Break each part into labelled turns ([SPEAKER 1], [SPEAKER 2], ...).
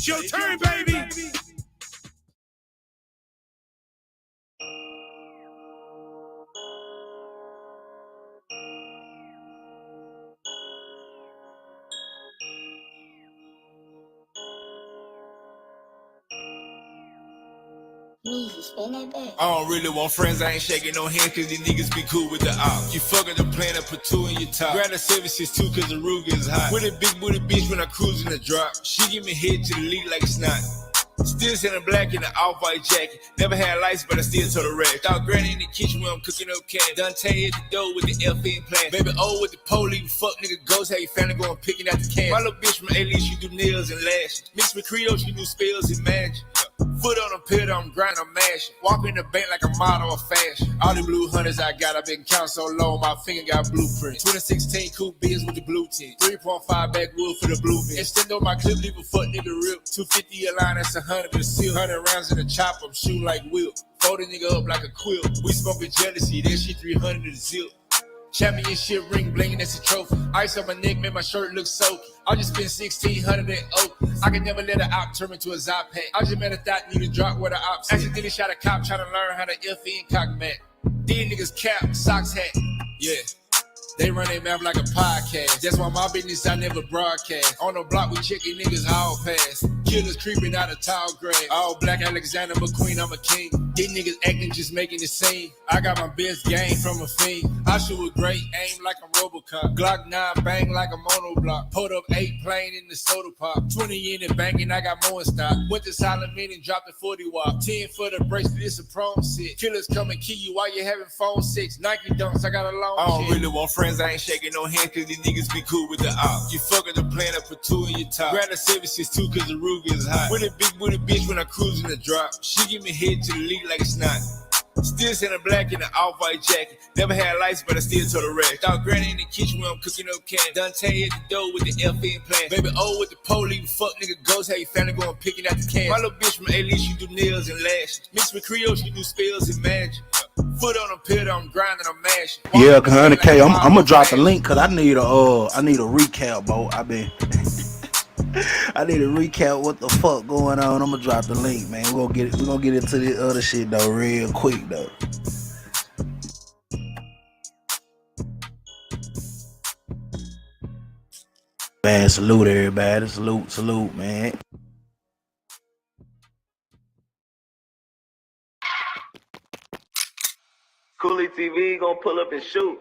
[SPEAKER 1] It's your turn, baby.
[SPEAKER 2] I don't really want friends, I ain't shaking no hands cause these niggas be cool with the op. You fucking the plan and put two in your top. Grab the 762 cause the Ruger is hot. With a big booty bitch when I cruise in the drop. She give me head to the lead like snot. Still sitting black in the off-white jacket. Never had lights, but I still told the rag. Thought granny in the kitchen when I'm cooking up cat. Dante at the door with the FN plan. Baby O with the police, fuck nigga ghost. How you family going picking out the can. My little bitch from A-List, she do nails and lashes. Mixed with Creole, she do spells and magic. Foot on the pedal, I'm grinding, I'm mashing. Walking in the bank like a model of fashion. All the blue hunters I got, I've been counting so long, my finger got blueprint. 2016 coupe biz with the blue tint. 3.5 backwood for the blue bin. Extend on my clip, leave a fuck nigga rip. 250 a line, that's 100 to seal. 100 rounds in the chop, I'm shooting like Will. Fold a nigga up like a quilt. We smoking jealousy, that shit 300 to zip. Championship ring blingin', that's a trophy. Ice on my neck, made my shirt look soaky. I just spent 1,600 at Oak. I can never let an op turn into a Zop pack. I just made a thought need to drop where the ops. Accidentally shot a cop trying to learn how to FN cock mat. These niggas cap, socks hat. Yeah. They run their mouth like a podcast. That's why my business I never broadcast. On the block we checking niggas all pass. Killers creeping out of tall grass. All black Alexander McQueen, I'm a king. These niggas acting just making the scene. I got my best game from a fiend. I shoot with great aim like a Robocop. Glock 9 bang like a monoblock. Pulled up 8 plane in the soda pop. 20 in the banking, I got more in stock. Went to Silent Meeting, dropped a 40 watt. 10 for the bracelet, it's a prom set. Killers come and kill you while you having phone sex. Nike dunks, I got a long I don't shit. Really want friends, I ain't shaking no hands cause these niggas be cool with the op. You fucking the plan and put two in your top. Grab the 762 cause the Ruger is hot. With a big booty bitch when I cruise in the drop. She give me head to the lead like it's not. Still sitting black in the off-white jacket. Never had lights, but I still told the rag. Thought granny in the kitchen when I'm cooking up cat. Dante at the door with the FN plan. Baby O with the police, fuck nigga ghost. How you family going picking out the can. My little bitch from A-List, she do nails and lashes. Mixed with Creole, she do spells and magic. Foot on the pedal, I'm grinding, I'm mashing.
[SPEAKER 3] Yeah, 100K. I'm gonna drop the link cause I need a recap, bro. I need a recap what the fuck going on. I'm gonna drop the link, man. We're gonna get into this other shit though real quick though. Man, salute everybody. Salute, man.
[SPEAKER 4] Coolie TV gonna pull up and shoot.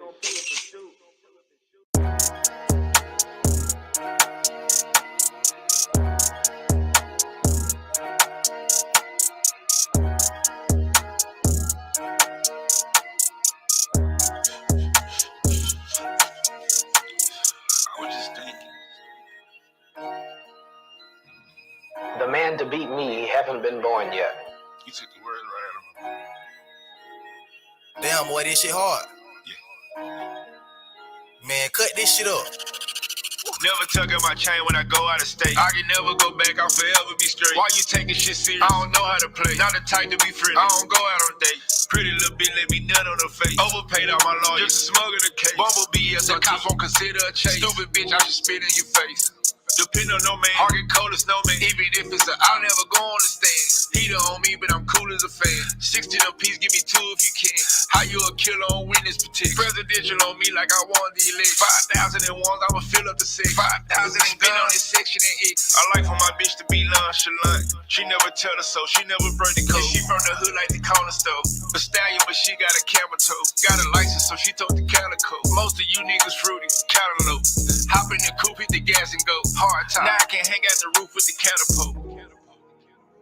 [SPEAKER 5] The man to beat me haven't been born yet.
[SPEAKER 1] You took the words right out of my mouth.
[SPEAKER 6] Damn, boy, this shit hard.
[SPEAKER 1] Yeah.
[SPEAKER 6] Man, cut this shit up.
[SPEAKER 2] Never tuck in my chain when I go out of state. I can never go back, I'll forever be straight. Why you taking shit serious? I don't know how to play. Not the type to be friendly. I don't go out on dates. Pretty little bitch let me nut on her face. Overpaid all my lawyers. Just a smuggle the case. Bumblebee as a cop won't consider a chase. Stupid bitch, I should spit in your face. Depend on no man, hard get cold as snowman. Even if it's I'll never go on the stand. Heater on me, but I'm cool as a fan. 16 a piece, give me 2 if you can. How you a killer on witness protection? Presidential on me like I won the election. 5,000 and ones, I'ma fill up the set. 5,000 and been on this section and it. I like for my bitch to be nonchalant. She never tell us so, she never break the code. She from the hood like the corner store. A stallion, but she got a camera toe. Got a license, so she took the counter code. Most of you niggas fruity, counter low. Hop in the coupe, hit the gas and go. Hard time. Now I can hang out the roof with the catapult.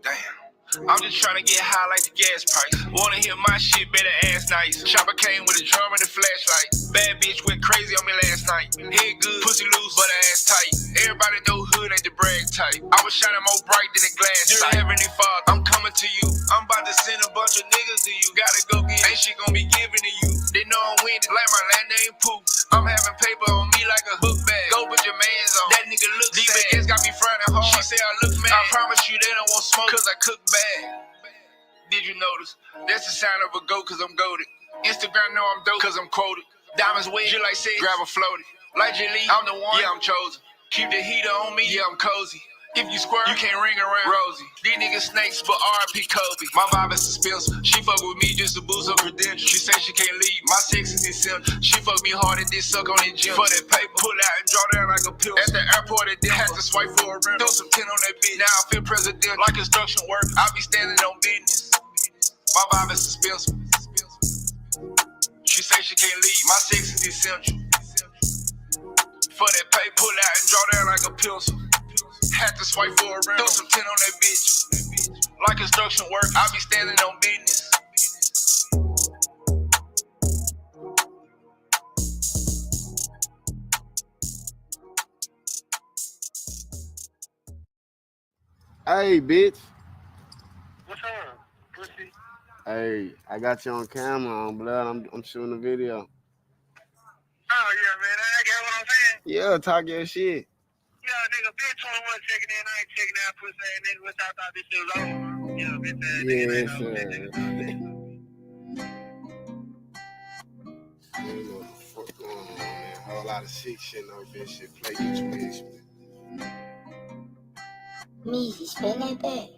[SPEAKER 2] Damn. I'm just trying to get high like the gas price. Wanna hear my shit, better ass nice. Chopper came with a drum and a flashlight. Bad bitch went crazy on me last night. Head good, pussy loose, but ass tight. Everybody know hood ain't the brag type. I was shining more bright than a glass sight. Heavenly Father, I'm coming to you. I'm about to send a bunch of niggas to you. Gotta go get it. Ain't shit gonna be given to you. They know I'm winning like my land name Pooh. I'm having paper on me like a book bag. Go put your mans on. That nigga look sad. These got me frowning hard. She say I look mad. I promise you they don't want smoke cause I cook bad. Did you notice? That's the sign of a goat cause I'm goated. Instagram know I'm dope cause I'm quoted. Diamonds wet, just like said, grab a floaty. Like J. Lee, I'm the one, yeah I'm chosen. Keep the heater on me, yeah I'm cozy. If you squirt, you can't ring around Rosie. These niggas snakes, but R.I.P. Kobe. My vibe is suspense. She fuck with me just to boost her credentials. She say she can't leave. My sex is essential. She fuck me hard and this suck on the gym. For that paper, pull out and draw down like a pill. At the airport, it had to swipe for a rental. Throw some 10 on that bitch. Now I feel president like construction work. I be standing on business. My vibe is suspense. She say she can't leave. My sex is essential. For that pay, pull out and draw down like a pencil. Had to swipe for a rental. Throw some 10 on that bitch. Like construction work, I be standing on business.
[SPEAKER 7] Hey, bitch.
[SPEAKER 8] What's up, pussy?
[SPEAKER 7] Hey, I got you on camera, on blood. I'm shooting a video.
[SPEAKER 8] Oh, yeah, man. I got what I'm saying.
[SPEAKER 7] Yeah, talk your shit.
[SPEAKER 8] Yeah, nigga, bitch 21 checking in. I ain't checking out pussy ass nigga. Which I thought this shit was over. Yeah, bitch ass nigga.
[SPEAKER 7] Yes,
[SPEAKER 8] Ain't no bitch
[SPEAKER 7] sir. I don't know what the fuck going on, man. Whole lot of sick shit on this shit. Play get you bitch, man.
[SPEAKER 9] Measy, spin that back.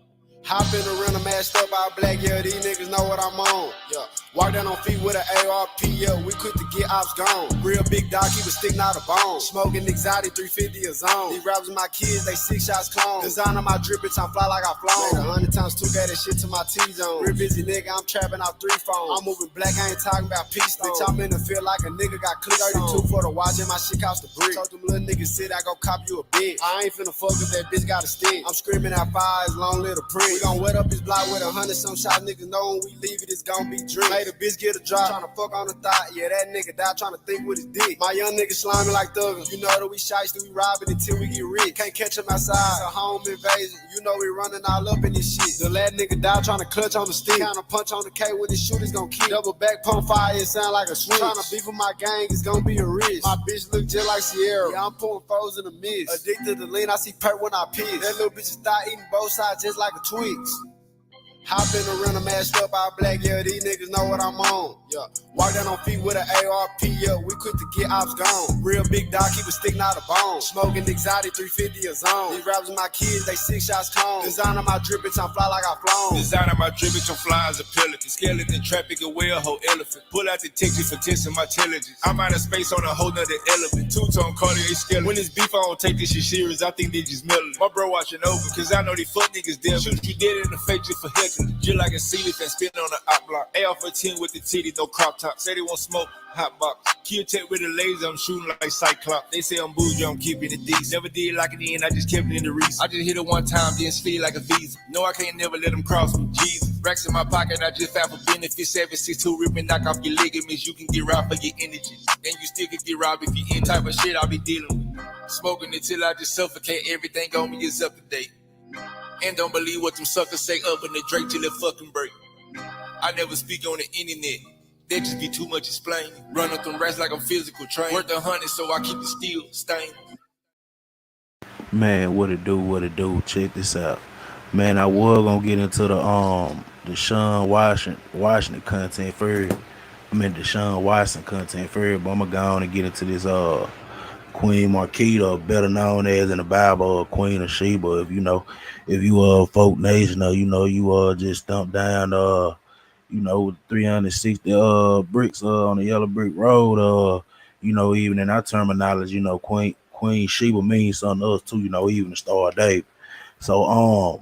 [SPEAKER 7] Hop in the rental, mashed up all black, yeah, these niggas know what I'm on. Yeah. Walk down on feet with an ARP, yeah, we quick to get ops gone. Real big dog, keep a stick, not a bone. Smoking exotic, 350 a zone. These rappers my kids, they 6 shots clone. Design on my drip, bitch, I'm fly like I flown. 100 times 2, got that shit to my T-zone. Real busy nigga, I'm trapping out 3 phones. I'm moving black, I ain't talking about peace. Bitch, I'm in the field like a nigga got clicked. 32 for the watch and my shit cost a brick. Told them little niggas sit, I go cop you a bitch. I ain't finna fuck if that bitch got a stick. I'm screaming out fire, long little print. We gon' wet up his block with 100 some shots, niggas know when we leave it, it's gon' be drink. Made a bitch get a drop, tryna fuck on the thought, yeah, that nigga die tryna think with his dick. My young nigga sliming like thuggin', you know that we shiesty, we robbing until we get rich. Can't catch him outside, it's a home invasion, you know we running all up in this shit. The lad nigga die tryna clutch on the stick, kinda punch on the K when his shooters gon' kick. Double back pump fire, it sound like a switch. Tryna beef with my gang, it's gon' be a risk. My bitch look just like Sierra, yeah, I'm pulling foes in the mist. Addicted to lean, I see perk when I piss. That little bitch is thigh eating both sides just like a Twix. Hop in the rental, mashed up all black, yeah, these niggas know what I'm on. Yeah. Walk down on feet with an ARP, yeah, we quick to get ops gone. Real big dog, keep a stick, not a bone. Smoking exotic, 350 a zone. These rappers my kids, they 6 shots clone. Design on my drip, bitch, I'm fly like I flown.
[SPEAKER 2] Design on my drip, bitch, I'm fly as a pelican. Skeleton, traffic, a whale, whole elephant. Pull out the detective for testing my intelligence. I'm out of space on a whole nother element. Two-tone Cartier skeleton. When it's beef, I don't take this shit serious, I think they just melon. My bro watching over, cause I know these fuck niggas devil. Shoot you dead in the face just for heckling. Just like a C-list and spin on the op block. AR for 10 with the titty, no crop top. Say they won't smoke, hot box. Kill tech with a laser, I'm shooting like Cyclops. They say I'm bougie, I'm keeping it decent. Never did like it in, I just kept it in the reason. I just hit it one time, then slid like a visa. No, I can't never let them cross me, Jesus. Racks in my pocket, I just found for benefits. 762 ripping, knock off your ligaments. You can get robbed for your energy. And you still can get robbed if you in type of shit I'll be dealing with. Smoking until I just suffocate, everything on me is up to date. And don't believe what them suckers say up in the Drake till it fucking break. I never speak on the internet. That just be too much explaining. Run up them rats like I'm physical trained. Worth 100 so I keep the steel stained.
[SPEAKER 3] Man, what it do? Check this out. Man, I was gonna get into the Deshaun Washington content first. Deshaun Watson content first, but I'm gonna go on and get into this Queen Marquita, better known as in the Bible, Queen of Sheba. If you folk nation, you just dumped down 360 bricks on the yellow brick road. Even in our terminology, Queen Sheba means something to us too. Even the Star of David. So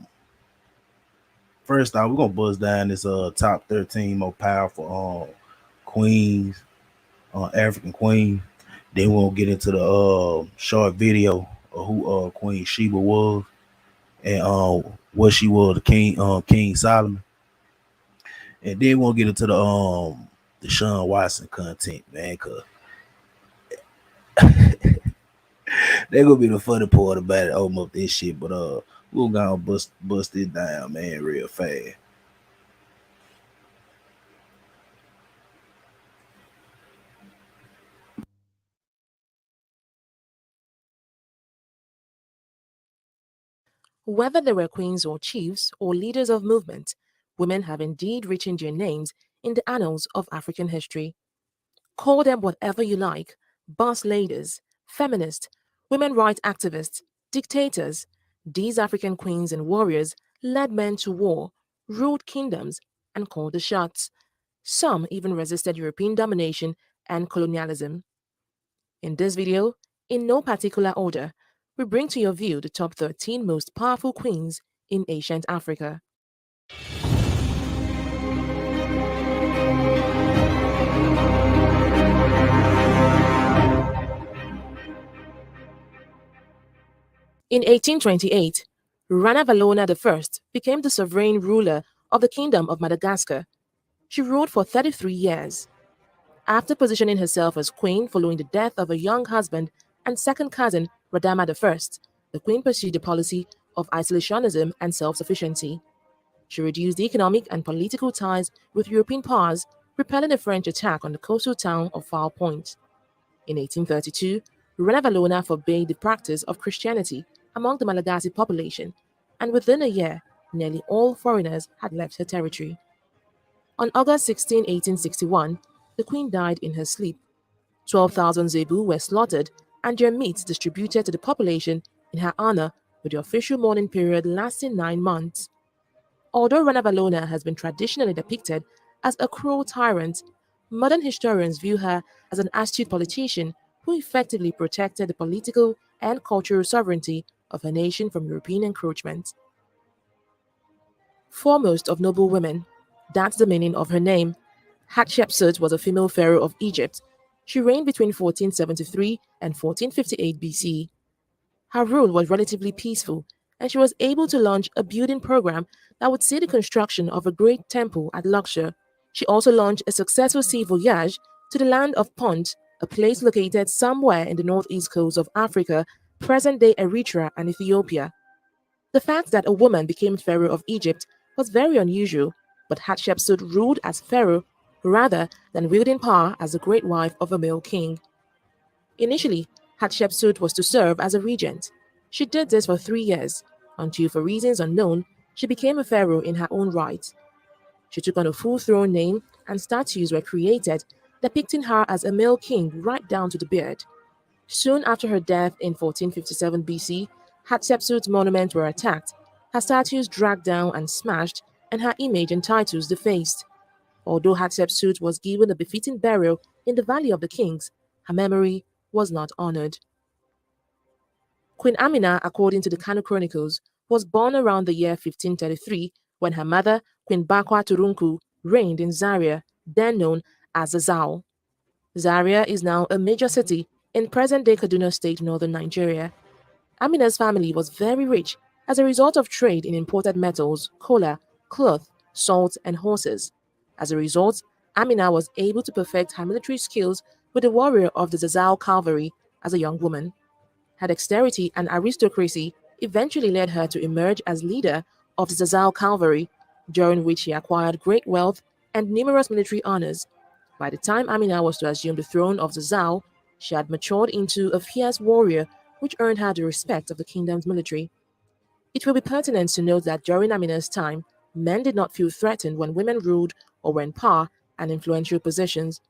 [SPEAKER 3] first off, we're gonna buzz down this top 13 more powerful queens, African queens. Then we'll get into the short video of who Queen Sheba was and what she was to King Solomon. And then we'll get into the Deshaun Watson content, man, cause they're gonna be the funny part about it, open up this shit, but we'll go and bust it down, man, real fast.
[SPEAKER 10] Whether they were queens or chiefs or leaders of movement, women have indeed written their names in the annals of African history. Call them whatever you like: boss ladies, feminists, women rights activists, dictators, These African queens and warriors led men to war, ruled kingdoms, and called the shots. Some even resisted European domination and colonialism. In this video, in no particular order, we bring to your view the top 13 most powerful queens in ancient Africa. In 1828, Rana Valona I became the sovereign ruler of the Kingdom of Madagascar. She ruled for 33 years. After positioning herself as queen following the death of her young husband and second cousin Radama I, the queen pursued a policy of isolationism and self-sufficiency. She reduced economic and political ties with European powers, repelling a French attack on the coastal town of Foul Point. In 1832, Rana Valona forbade the practice of Christianity among the Malagasy population, and within a year, nearly all foreigners had left her territory. On August 16, 1861, the queen died in her sleep. 12,000 zebu were slaughtered and their meat distributed to the population in her honor, with the official mourning period lasting 9 months. Although Rana Valona has been traditionally depicted as a cruel tyrant, modern historians view her as an astute politician who effectively protected the political and cultural sovereignty of her nation from European encroachment. Foremost of noble women, that's the meaning of her name. Hatshepsut was a female pharaoh of Egypt. She reigned between 1473 and 1458 BC. Her rule was relatively peaceful, and she was able to launch a building program that would see the construction of a great temple at Luxor. She also launched a successful sea voyage to the land of Punt, a place located somewhere in the northeast coast of Africa, present-day Eritrea and Ethiopia. The fact that a woman became pharaoh of Egypt was very unusual, but Hatshepsut ruled as pharaoh rather than wielding power as the great wife of a male king. Initially, Hatshepsut was to serve as a regent. She did this for 3 years, until for reasons unknown, she became a pharaoh in her own right. She took on a full throne name, and statues were created depicting her as a male king right down to the beard. Soon after her death in 1457 BC, Hatshepsut's monuments were attacked, her statues dragged down and smashed, and her image and titles defaced. Although Hatshepsut was given a befitting burial in the Valley of the Kings, her memory was not honored. Queen Amina, according to the Kano Chronicles, was born around the year 1533 when her mother, Queen Bakwa Turunku, reigned in Zaria, then known as Zazao. Zaria is now a major city in present-day Kaduna State, northern Nigeria. Amina's family was very rich as a result of trade in imported metals, cola, cloth, salt, and horses. As a result, Amina was able to perfect her military skills with a warrior of the Zazao cavalry as a young woman. Her dexterity and aristocracy eventually led her to emerge as leader of the Zazao cavalry, during which she acquired great wealth and numerous military honors. By the time Amina was to assume the throne of Zazao, she had matured into a fierce warrior, which earned her the respect of the kingdom's military. It will be pertinent to note that during Amina's time, men did not feel threatened when women ruled or were in power and influential positions.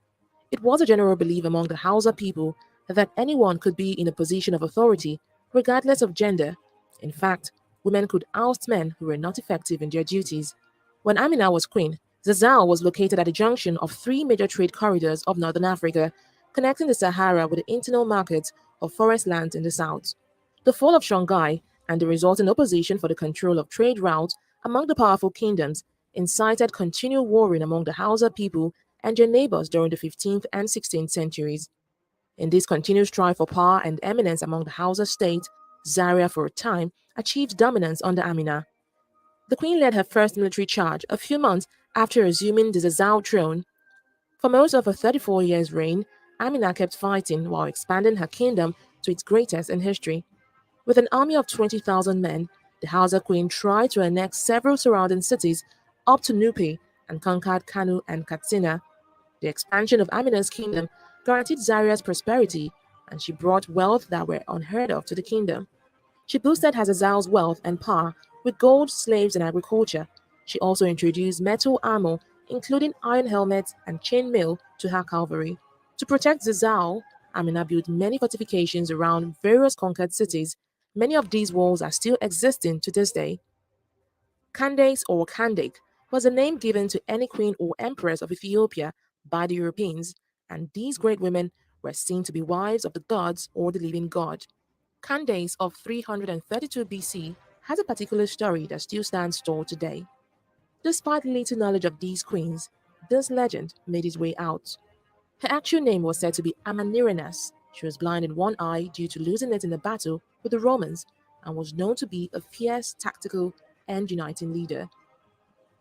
[SPEAKER 10] It was a general belief among the Hausa people that anyone could be in a position of authority, regardless of gender. In fact, women could oust men who were not effective in their duties. When Amina was queen, Zazao was located at the junction of 3 major trade corridors of northern Africa, connecting the Sahara with the internal markets of forest lands in the south. The fall of Songhai and the resulting opposition for the control of trade routes among the powerful kingdoms incited continual warring among the Hausa people and their neighbors during the 15th and 16th centuries. In this continued strife for power and eminence among the Hausa state, Zaria for a time achieved dominance under Amina. The queen led her first military charge a few months after assuming the Zazao throne. For most of her 34 years' reign, Amina kept fighting while expanding her kingdom to its greatest in history. With an army of 20,000 men, the Hausa queen tried to annex several surrounding cities up to Nupe and conquered Kanu and Katsina. The expansion of Amina's kingdom guaranteed Zaria's prosperity, and she brought wealth that were unheard of to the kingdom. She boosted Hazazel's wealth and power with gold, slaves, and agriculture. She also introduced metal armor, including iron helmets and chainmail, to her cavalry. To protect Zazal, Amina built many fortifications around various conquered cities, Many of these walls are still existing to this day. Candace or Candake was a name given to any queen or empress of Ethiopia by the Europeans, and these great women were seen to be wives of the gods or the living god. Candace of 332 BC has a particular story that still stands tall today. Despite little knowledge of these queens, this legend made its way out. Her actual name was said to be Amanirenas. She was blind in one eye due to losing it in a battle with the Romans and was known to be a fierce, tactical, and uniting leader.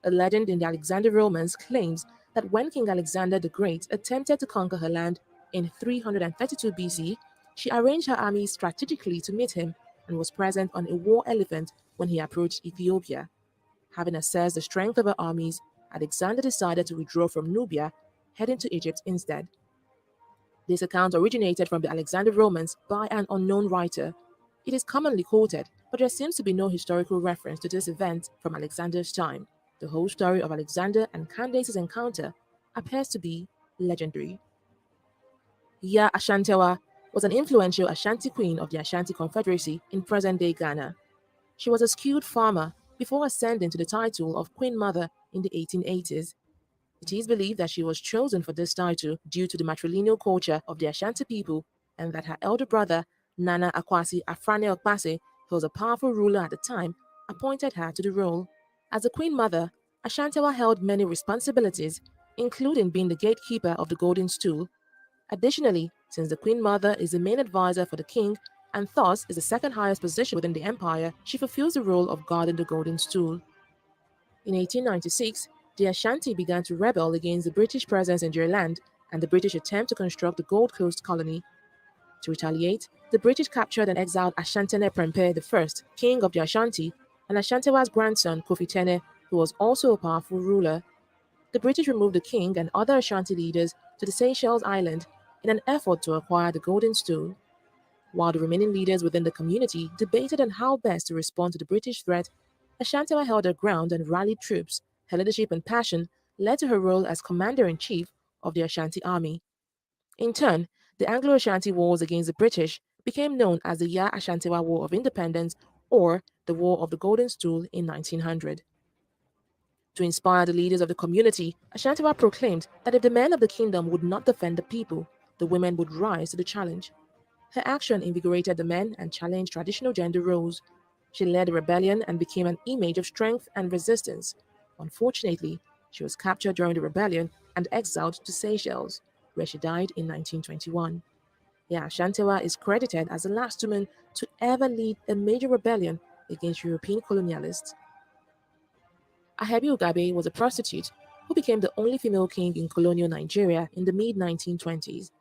[SPEAKER 10] A legend in the Alexander Romans claims that when King Alexander the Great attempted to conquer her land in 332 BC, she arranged her army strategically to meet him and was present on a war elephant when he approached Ethiopia. Having assessed the strength of her armies, Alexander decided to withdraw from Nubia, heading to Egypt instead. This account originated from the Alexander Romans by an unknown writer. It is commonly quoted, but there seems to be no historical reference to this event from Alexander's time. The whole story of Alexander and Candace's encounter appears to be legendary. Ya Ashantewa was an influential Ashanti queen of the Ashanti Confederacy in present-day Ghana. She was a skilled farmer before ascending to the title of Queen Mother in the 1880s. It is believed that she was chosen for this title due to the matrilineal culture of the Ashanti people and that her elder brother, Nana Akwasi Afrane Okpase, who was a powerful ruler at the time, appointed her to the role. As the Queen Mother, Ashantewa held many responsibilities, including being the gatekeeper of the Golden Stool. Additionally, since the Queen Mother is the main advisor for the king and thus is the second highest position within the empire, she fulfills the role of guarding the Golden Stool. In 1896, the Ashanti began to rebel against the British presence in their land and the British attempt to construct the Gold Coast colony. To retaliate, the British captured and exiled Ashantene Prempeh I, king of the Ashanti, and Ashantewa's grandson Kofi Tene, who was also a powerful ruler. The British removed the king and other Ashanti leaders to the Seychelles Island in an effort to acquire the Golden Stool. While the remaining leaders within the community debated on how best to respond to the British threat, Ashantewa held her ground and rallied troops. Her leadership and passion led to her role as commander-in-chief of the Ashanti army. In turn, the Anglo-Ashanti wars against the British became known as the Ya Ashantewa War of Independence or the War of the Golden Stool in 1900. To inspire the leaders of the community, Ashantewa proclaimed that if the men of the kingdom would not defend the people, the women would rise to the challenge. Her action invigorated the men and challenged traditional gender roles. She led a rebellion and became an image of strength and resistance. Unfortunately, she was captured during the rebellion and exiled to Seychelles, where she died in 1921. Ya Ashantewa is credited as the last woman to ever lead a major rebellion against European colonialists. Ahebi Ugabe was a prostitute who became the only female king in colonial Nigeria in the mid-1920s.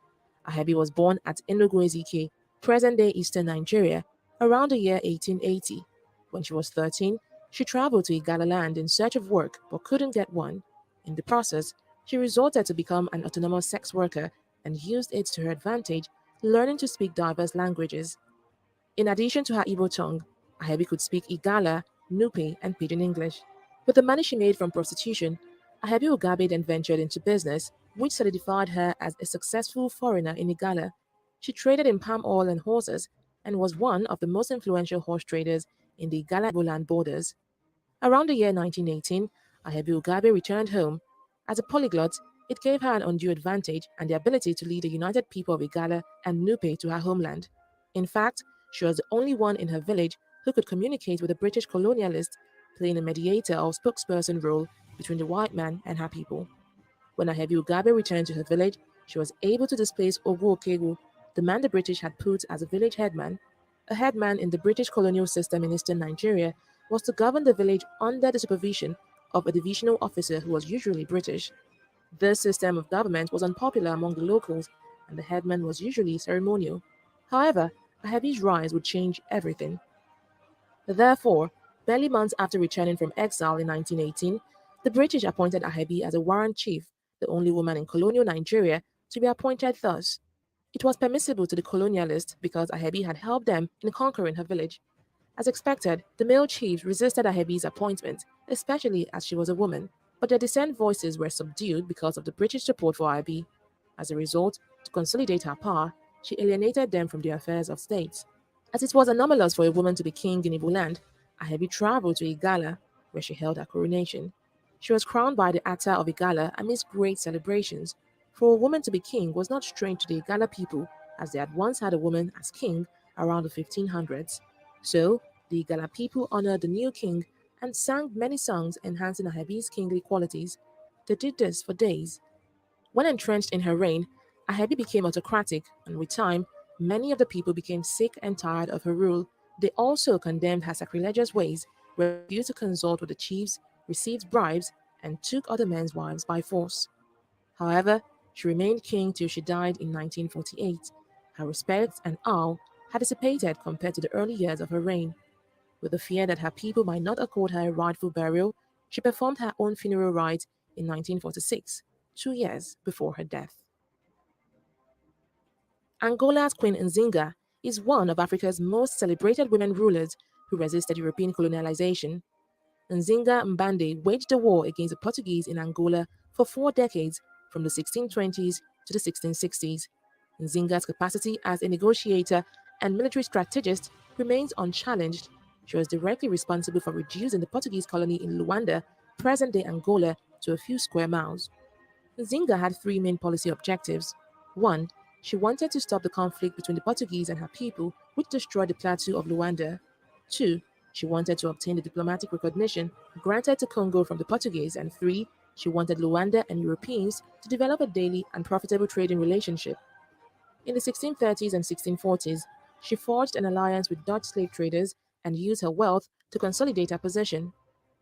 [SPEAKER 10] Ahebi was born at Enugu Ezike, present-day eastern Nigeria, around the year 1880. When she was 13, she traveled to Igala land in search of work but couldn't get one. In the process, she resorted to become an autonomous sex worker and used it to her advantage, learning to speak diverse languages. In addition to her Igbo tongue, Ahebi could speak Igala, Nupe, and Pidgin English. With the money she made from prostitution, Ahebi Ugabe then ventured into business, which solidified her as a successful foreigner in Igala. She traded in palm oil and horses and was one of the most influential horse traders in the Igala-Igbo borders. Around the year 1918, Ahebi Ugabe returned home. As a polyglot, it gave her an undue advantage and the ability to lead the united people of Igala and Nupe to her homeland. In fact, she was the only one in her village who could communicate with the British colonialists, playing a mediator or spokesperson role between the white man and her people. When Ahebi Ugabe returned to her village, she was able to displace Ogu Okegu, the man the British had put as a village headman. A headman in the British colonial system in eastern Nigeria was to govern the village under the supervision of a divisional officer who was usually British. This system of government was unpopular among the locals, and the headman was usually ceremonial. However, Ahebi's rise would change everything. Therefore, barely months after returning from exile in 1918, the British appointed Ahebi as a warrant chief, the only woman in colonial Nigeria to be appointed thus. It was permissible to the colonialists because Ahebi had helped them in conquering her village. As expected, the male chiefs resisted Ahebi's appointment, especially as she was a woman, but their dissent voices were subdued because of the British support for Ahebi. As a result, to consolidate her power, she alienated them from the affairs of state. As it was anomalous for a woman to be king in Igbo land, Ahebi traveled to Igala, where she held her coronation. She was crowned by the Ata of Igala amidst great celebrations. For a woman to be king was not strange to the Igala people, as they had once had a woman as king around the 1500s. So, the Igala people honored the new king and sang many songs enhancing Ahebi's kingly qualities. They did this for days. When entrenched in her reign, Ahebi became autocratic, and with time, many of the people became sick and tired of her rule. They also condemned her sacrilegious ways, refused to consult with the chiefs, received bribes, and took other men's wives by force. However, she remained king till she died in 1948. Her respect and awe had dissipated compared to the early years of her reign. With the fear that her people might not accord her a rightful burial, she performed her own funeral rites in 1946, 2 years before her death. Angola's Queen Nzinga is one of Africa's most celebrated women rulers who resisted European colonialization. Nzinga Mbande waged a war against the Portuguese in Angola for 4 decades, from the 1620s to the 1660s. Nzinga's capacity as a negotiator and military strategist remains unchallenged. She was directly responsible for reducing the Portuguese colony in Luanda, present-day Angola, to a few square miles. Nzinga had three main policy objectives. One, she wanted to stop the conflict between the Portuguese and her people, which destroyed the plateau of Luanda. Two, she wanted to obtain the diplomatic recognition granted to Congo from the Portuguese. And three, she wanted Luanda and Europeans to develop a daily and profitable trading relationship. In the 1630s and 1640s, she forged an alliance with Dutch slave traders and used her wealth to consolidate her position.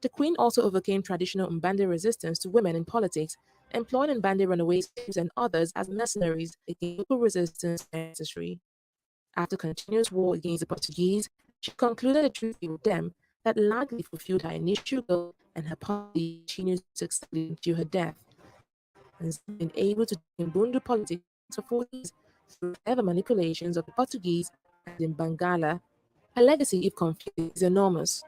[SPEAKER 10] The queen also overcame traditional Mbande resistance to women in politics, employing Mbande runaway slaves and others as mercenaries against local resistance when necessary. After continuous war against the Portuguese, she concluded a treaty with them that largely fulfilled her initial goal, and her policy continued successfully until her death. And has been able to in Bundu politics for 40 years through clever manipulations of the Portuguese and in Bangala. Her legacy, if confused, is enormous.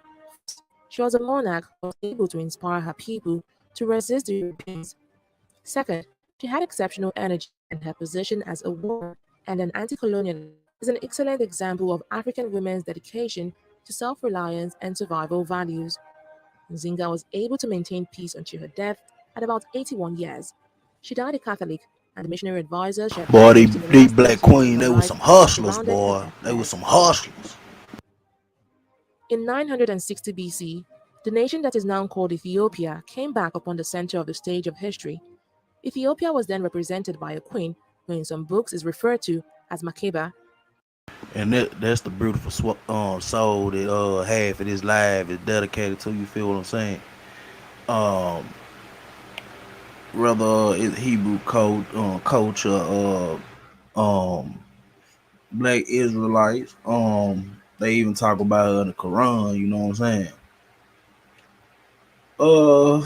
[SPEAKER 10] She was a monarch who was able to inspire her people to resist the Europeans. Second, she had exceptional energy, and her position as a woman and an anti-colonialist is an excellent example of African women's dedication to self-reliance and survival values. Nzinga was able to maintain peace until her death at about 81 years. She died a Catholic, and the missionary advisors she had
[SPEAKER 3] Boy,
[SPEAKER 10] managed in the
[SPEAKER 3] they
[SPEAKER 10] last
[SPEAKER 3] black
[SPEAKER 10] 30 years of
[SPEAKER 3] queen,
[SPEAKER 10] her
[SPEAKER 3] they was
[SPEAKER 10] life
[SPEAKER 3] some hustlers,
[SPEAKER 10] surrounded her
[SPEAKER 3] boy. They was
[SPEAKER 10] deathbed.
[SPEAKER 3] some hustlers.
[SPEAKER 10] In 960 BC, the nation that is now called Ethiopia came back upon the center of the stage of history. Ethiopia was then represented by a queen, who in some books is referred to as Makeba.
[SPEAKER 3] And that's the beautiful soul that half of this life is dedicated to. You feel what I'm saying? Um, Whether it's Hebrew code, culture, Black Israelites. They even talk about her in the Quran. You know what I'm saying? Uh,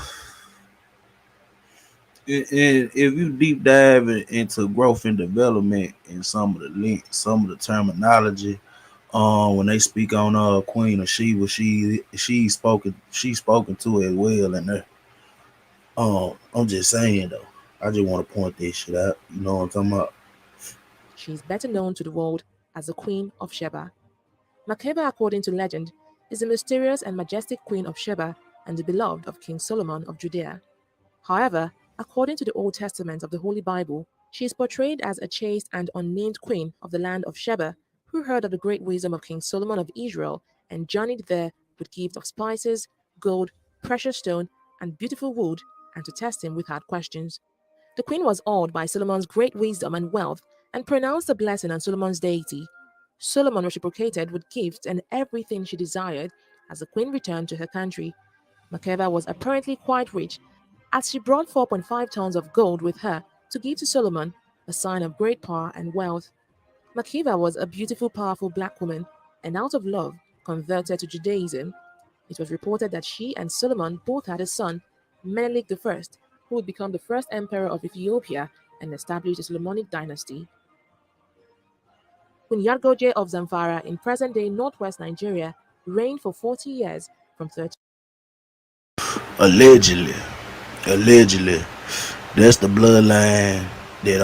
[SPEAKER 3] and if you deep dive into growth and development and some of the terminology, when they speak on Queen of Sheba, she's spoken to as well, and I'm just saying though, I just want to point this shit out. You know what I'm talking about?
[SPEAKER 10] She is better known to the world as the Queen of Sheba. Makeba, according to legend, is the mysterious and majestic Queen of Sheba and the beloved of King Solomon of Judea. However, according to the Old Testament of the Holy Bible, she is portrayed as a chaste and unnamed queen of the land of Sheba, who heard of the great wisdom of King Solomon of Israel and journeyed there with gifts of spices, gold, precious stone, and beautiful wood, and to test him with hard questions. The queen was awed by Solomon's great wisdom and wealth and pronounced a blessing on Solomon's deity. Solomon reciprocated with gifts and everything she desired as the queen returned to her country. Makeba was apparently quite rich, as she brought 4.5 tons of gold with her to give to Solomon, a sign of great power and wealth. Makeba was a beautiful, powerful black woman, and out of love, converted to Judaism. It was reported that she and Solomon both had a son, Menelik I, who would become the first emperor of Ethiopia and establish the Solomonic dynasty. Queen Yargoje of Zamfara in present-day northwest Nigeria reigned for 40 years from 13.
[SPEAKER 3] Allegedly, allegedly, that's the bloodline that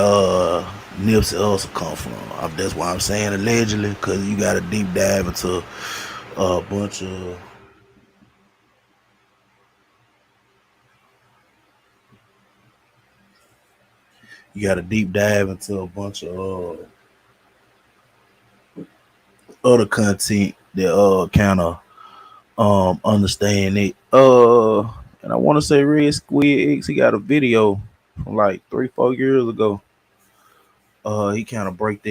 [SPEAKER 3] Nipsey Hussle come from. That's why I'm saying allegedly, because you got to deep dive into a bunch of other content that kind of understand it. And I want to say Red Squid X, he got a video from like 3-4 years ago. He kind of break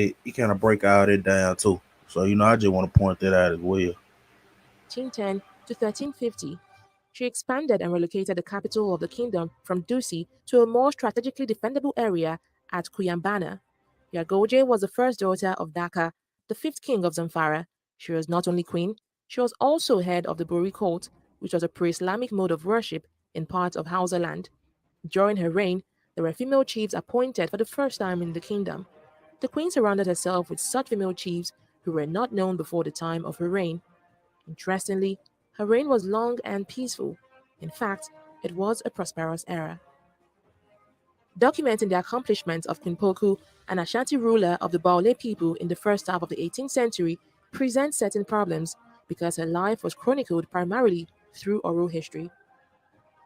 [SPEAKER 3] all that down too. So I just want to point that out as well.
[SPEAKER 10] 1310 to 1350. She expanded and relocated the capital of the kingdom from Dusi to a more strategically defendable area at Kuyambana. Yagoje was the first daughter of Dhaka, the fifth king of Zamfara. She was not only queen, she was also head of the Buri cult, which was a pre-Islamic mode of worship in parts of Hausa land. During her reign, there were female chiefs appointed for the first time in the kingdom. The queen surrounded herself with such female chiefs who were not known before the time of her reign. Interestingly, her reign was long and peaceful. In fact, it was a prosperous era. Documenting the accomplishments of Queen Poku, an Ashanti ruler of the Baule people in the first half of the 18th century, presents certain problems because her life was chronicled primarily through oral history.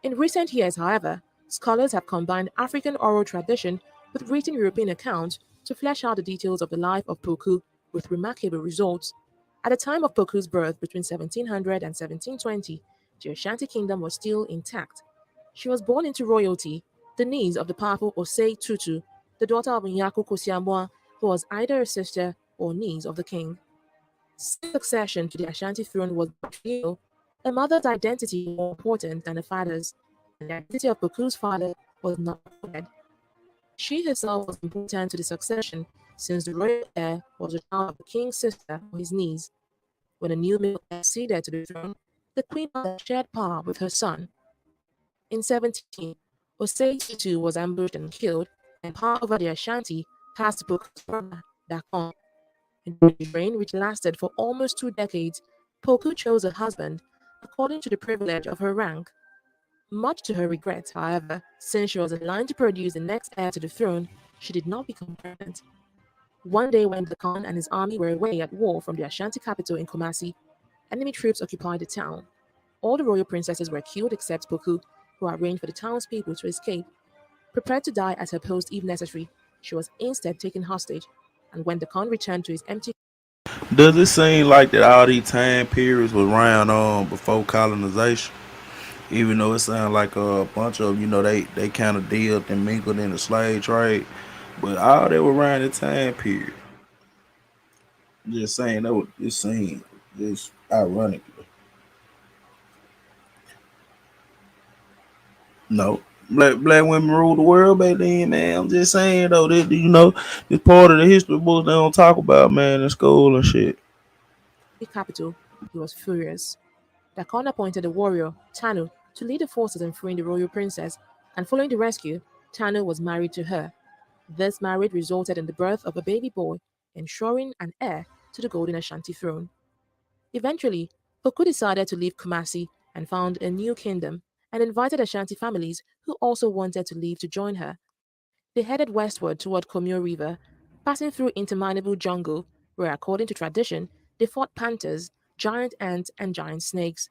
[SPEAKER 10] In recent years, however, scholars have combined African oral tradition with written European accounts to flesh out the details of the life of Poku with remarkable results. At the time of Poku's birth between 1700 and 1720, the Ashanti kingdom was still intact. She was born into royalty, the niece of the powerful Osei Tutu, the daughter of Nyaku Kosiamwa, who was either a sister or niece of the king. Since succession to the Ashanti throne was matrilineal, a mother's identity was more important than a father's, and the identity of Poku's father was not recorded. She herself was important to the succession since the royal heir was the child of the king's sister or his niece. When a new male acceded to the throne, the queen mother shared power with her son. In 17, Osei Tutu was ambushed and killed, and power over the Ashanti passed to Poku's brother, Dakon. During his reign, which lasted for almost 2 decades, Poku chose a husband according to the privilege of her rank. Much to her regret, however, since she was in line to produce the next heir to the throne, she did not become pregnant. One day when the Khan and his army were away at war from the Ashanti capital in Kumasi, enemy troops occupied the town. All the royal princesses were killed except Poku, who arranged for the townspeople to escape. Prepared to die at her post if necessary, she was instead taken hostage, and when the Khan returned to his empty
[SPEAKER 3] Does it seem like that all these time periods was around before colonization? Even though it sounds like a bunch of they kind of dealt and mingled in the slave trade, but all they were around the time period. Just saying that was just saying just ironically. No. Black women ruled the world back then, man. I'm just saying though, that it's part of the history books they don't talk about, man, in school and shit.
[SPEAKER 10] capital, he was furious. The Khan appointed a warrior, Tanu, to lead the forces in freeing the royal princess, and following the rescue, Tanu was married to her. This marriage resulted in the birth of a baby boy, ensuring an heir to the Golden Ashanti throne. Eventually, Poku decided to leave Kumasi and found a new kingdom, and invited Ashanti families who also wanted to leave to join her. They headed westward toward Komio River, passing through interminable jungle, where, according to tradition, they fought panthers, giant ants, and giant snakes.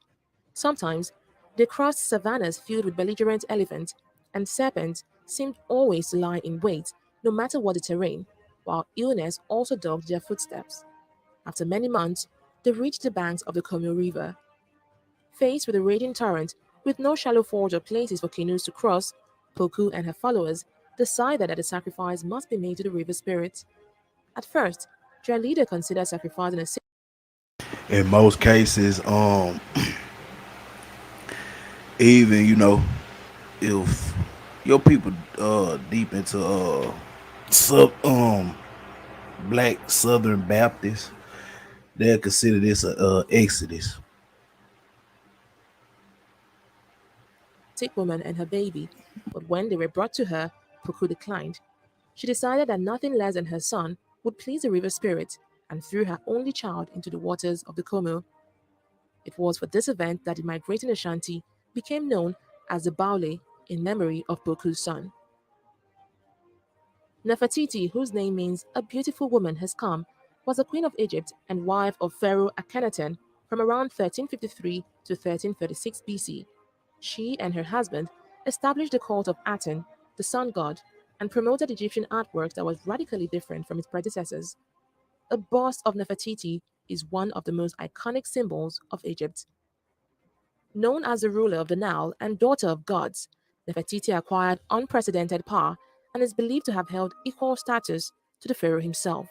[SPEAKER 10] Sometimes, they crossed savannas filled with belligerent elephants, and serpents seemed always to lie in wait, no matter what the terrain, while illness also dogged their footsteps. After many months, they reached the banks of the Komio River. Faced with a raging torrent, with no shallow fords or places for canoes to cross, Poku and her followers decided that a sacrifice must be made to the river spirit. At first, their leader considered sacrificing a
[SPEAKER 3] In most cases, even if your people deep into sub black Southern Baptists, they'll consider this a exodus.
[SPEAKER 10] sick woman and her baby, but when they were brought to her, Poku declined. She decided that nothing less than her son would please the river spirit and threw her only child into the waters of the Como. It was for this event that the migrating Ashanti became known as the Baule in memory of Poku's son. Nefertiti, whose name means a beautiful woman has come, was a queen of Egypt and wife of Pharaoh Akhenaten from around 1353 to 1336 BC. She and her husband established the cult of Aten, the sun god, and promoted Egyptian artwork that was radically different from its predecessors. A bust of Nefertiti is one of the most iconic symbols of Egypt. Known as the ruler of the Nile and daughter of gods, Nefertiti acquired unprecedented power and is believed to have held equal status to the pharaoh himself.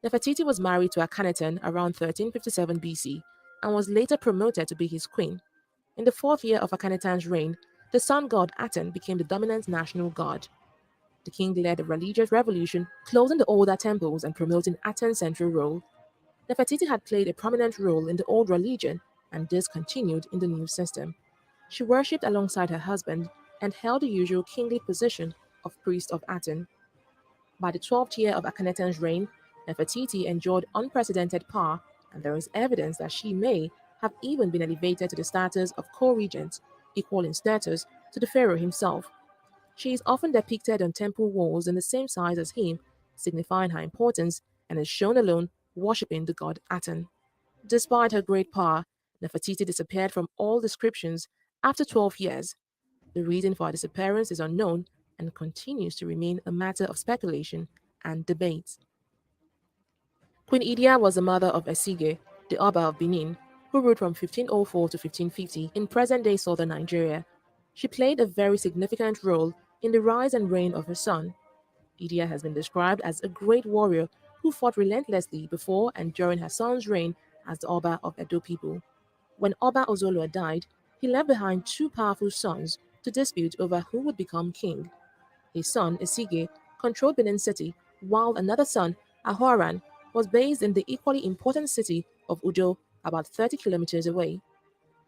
[SPEAKER 10] Nefertiti was married to Akhenaten around 1357 BC and was later promoted to be his queen. In the fourth year of Akhenaten's reign, the sun god Aten became the dominant national god. The king led a religious revolution, closing the older temples and promoting Aten's central role. Nefertiti had played a prominent role in the old religion, and this continued in the new system. She worshipped alongside her husband and held the usual kingly position of priest of Aten. By the 12th year of Akhenaten's reign, Nefertiti enjoyed unprecedented power, and there is evidence that she may have even been elevated to the status of co-regent, equal in status to the pharaoh himself. She is often depicted on temple walls in the same size as him, signifying her importance, and is shown alone worshipping the god Aten. Despite her great power, Nefertiti disappeared from all descriptions after 12 years. The reason for her disappearance is unknown and continues to remain a matter of speculation and debate. Queen Idia was the mother of Esige, the Oba of Benin, who ruled from 1504 to 1550 in present-day southern Nigeria. She played a very significant role in the rise and reign of her son. Idia has been described as a great warrior who fought relentlessly before and during her son's reign as the Oba of Edo people. When Oba Ozolua died, he left behind two powerful sons to dispute over who would become king. His son, Esige, controlled Benin City, while another son, Ahoran, was based in the equally important city of Ujo, about 30 kilometers away.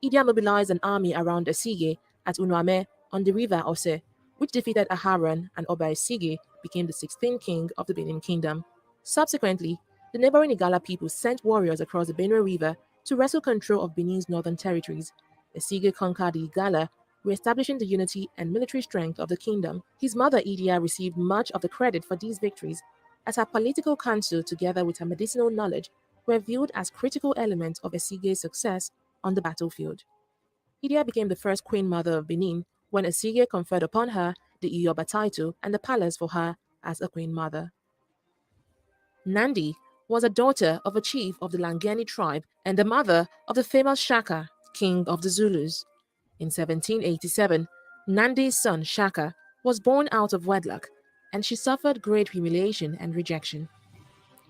[SPEAKER 10] Idia mobilized an army around Esige at Unuame on the river Ose, which defeated Aharon, and Oba Esige became the 16th king of the Benin Kingdom. Subsequently, the neighboring Igala people sent warriors across the Benue River to wrestle control of Benin's northern territories. Esige conquered the Igala, re-establishing the unity and military strength of the kingdom. His mother Idia received much of the credit for these victories, as her political counsel together with her medicinal knowledge were viewed as critical elements of Esige's success on the battlefield. Idia became the first queen mother of Benin when Esige conferred upon her the Iyoba title and the palace for her as a queen mother. Nandi was a daughter of a chief of the Langeni tribe and the mother of the famous Shaka, king of the Zulus. In 1787, Nandi's son Shaka was born out of wedlock, and she suffered great humiliation and rejection.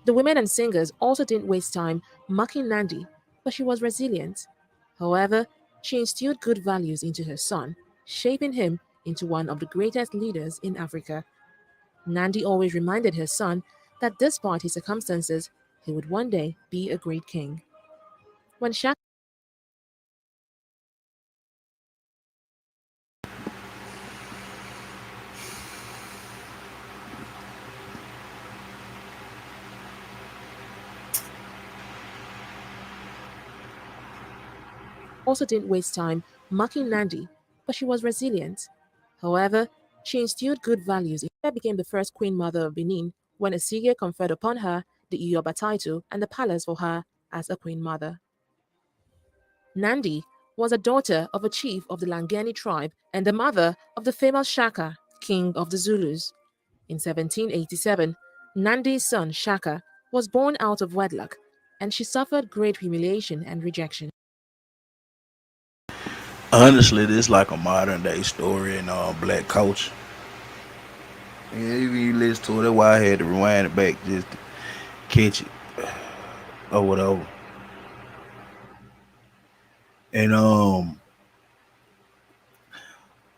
[SPEAKER 10] The women and singers also didn't waste time mocking Nandi, but she was resilient. However, she instilled good values into her son, shaping him into one of the greatest leaders in Africa. Nandi always reminded her son that despite his circumstances, he would one day be a great king. When Shaka also didn't waste time mocking Nandi, but she was resilient. However, she instilled good values. She became the first queen mother of Benin when Esige conferred upon her the Iyoba title and the palace for her as a queen mother. Nandi was a daughter of a chief of the Langeni tribe and the mother of the famous Shaka, king of the Zulus. In 1787, Nandi's son Shaka was born out of wedlock, and she suffered great humiliation and rejection.
[SPEAKER 3] Honestly, this like a modern day story in black culture. Yeah, if you listen to it, that's why I had to rewind it back just to catch it or whatever. And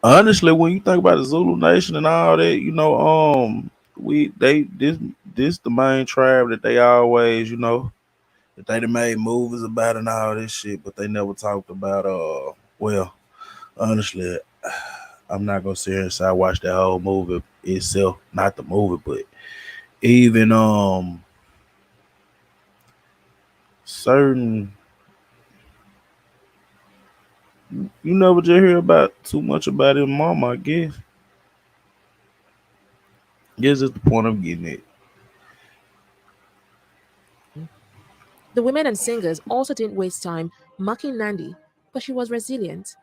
[SPEAKER 3] honestly, when you think about the Zulu Nation and all that, we they this the main tribe that they always, that they done made movies about and all this shit, but they never talked about well, honestly, I'm not gonna sit here and say I watched that whole movie itself, not the movie, but even certain you never just hear about too much about his mama, I guess. Here's just the point I'm getting at.
[SPEAKER 10] The women and singers also didn't waste time mocking Nandi, but she was resilient.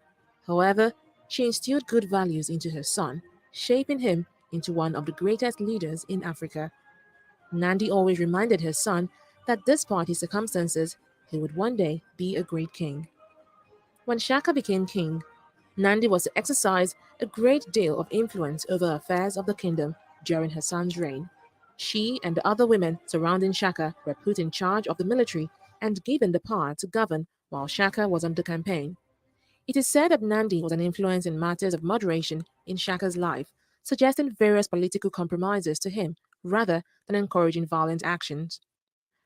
[SPEAKER 10] However, she instilled good values into her son, shaping him into one of the greatest leaders in Africa. Nandi always reminded her son that despite his circumstances, he would one day be a great king. When Shaka became king, Nandi was to exercise a great deal of influence over affairs of the kingdom during her son's reign. She and the other women surrounding Shaka were put in charge of the military and given the power to govern while Shaka was on the campaign. It is said that Nandi was an influence in matters of moderation in Shaka's life, suggesting various political compromises to him rather than encouraging violent actions.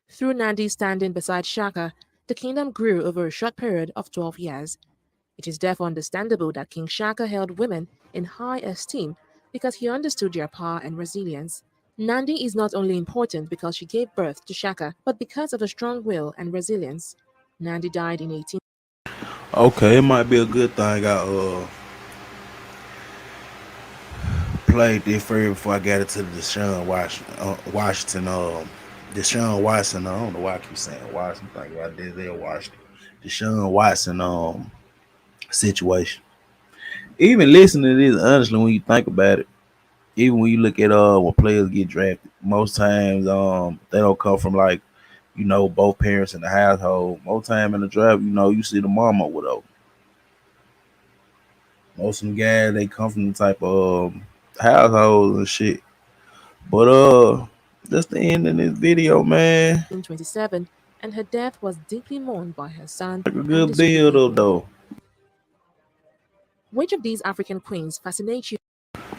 [SPEAKER 10] Through Nandi standing beside Shaka, the kingdom grew over a short period of 12 years. It is therefore understandable that King Shaka held women in high esteem because he understood their power and resilience. Nandi is not only important because she gave birth to Shaka, but because of her strong will and resilience. Nandi died in 18.
[SPEAKER 3] Okay, it might be a good thing I played this for you before I got into the Deshaun Washington. Deshaun Watson. I don't know why I keep saying Washington. I think about Denzel Washington. Deshaun Watson situation. Even listening to this, honestly, when you think about it, even when you look at when players get drafted, most times they don't come from like, both parents in the household. Most time in the draft, you see the mama with them. Most of them guys they come from the type of households and shit. But that's the end of this video, man.
[SPEAKER 10] 1927, and her death was deeply mourned by her son
[SPEAKER 3] Like a
[SPEAKER 10] and
[SPEAKER 3] good
[SPEAKER 10] the Sufi
[SPEAKER 3] build up
[SPEAKER 10] people.
[SPEAKER 3] though.
[SPEAKER 10] Which of these African queens fascinates you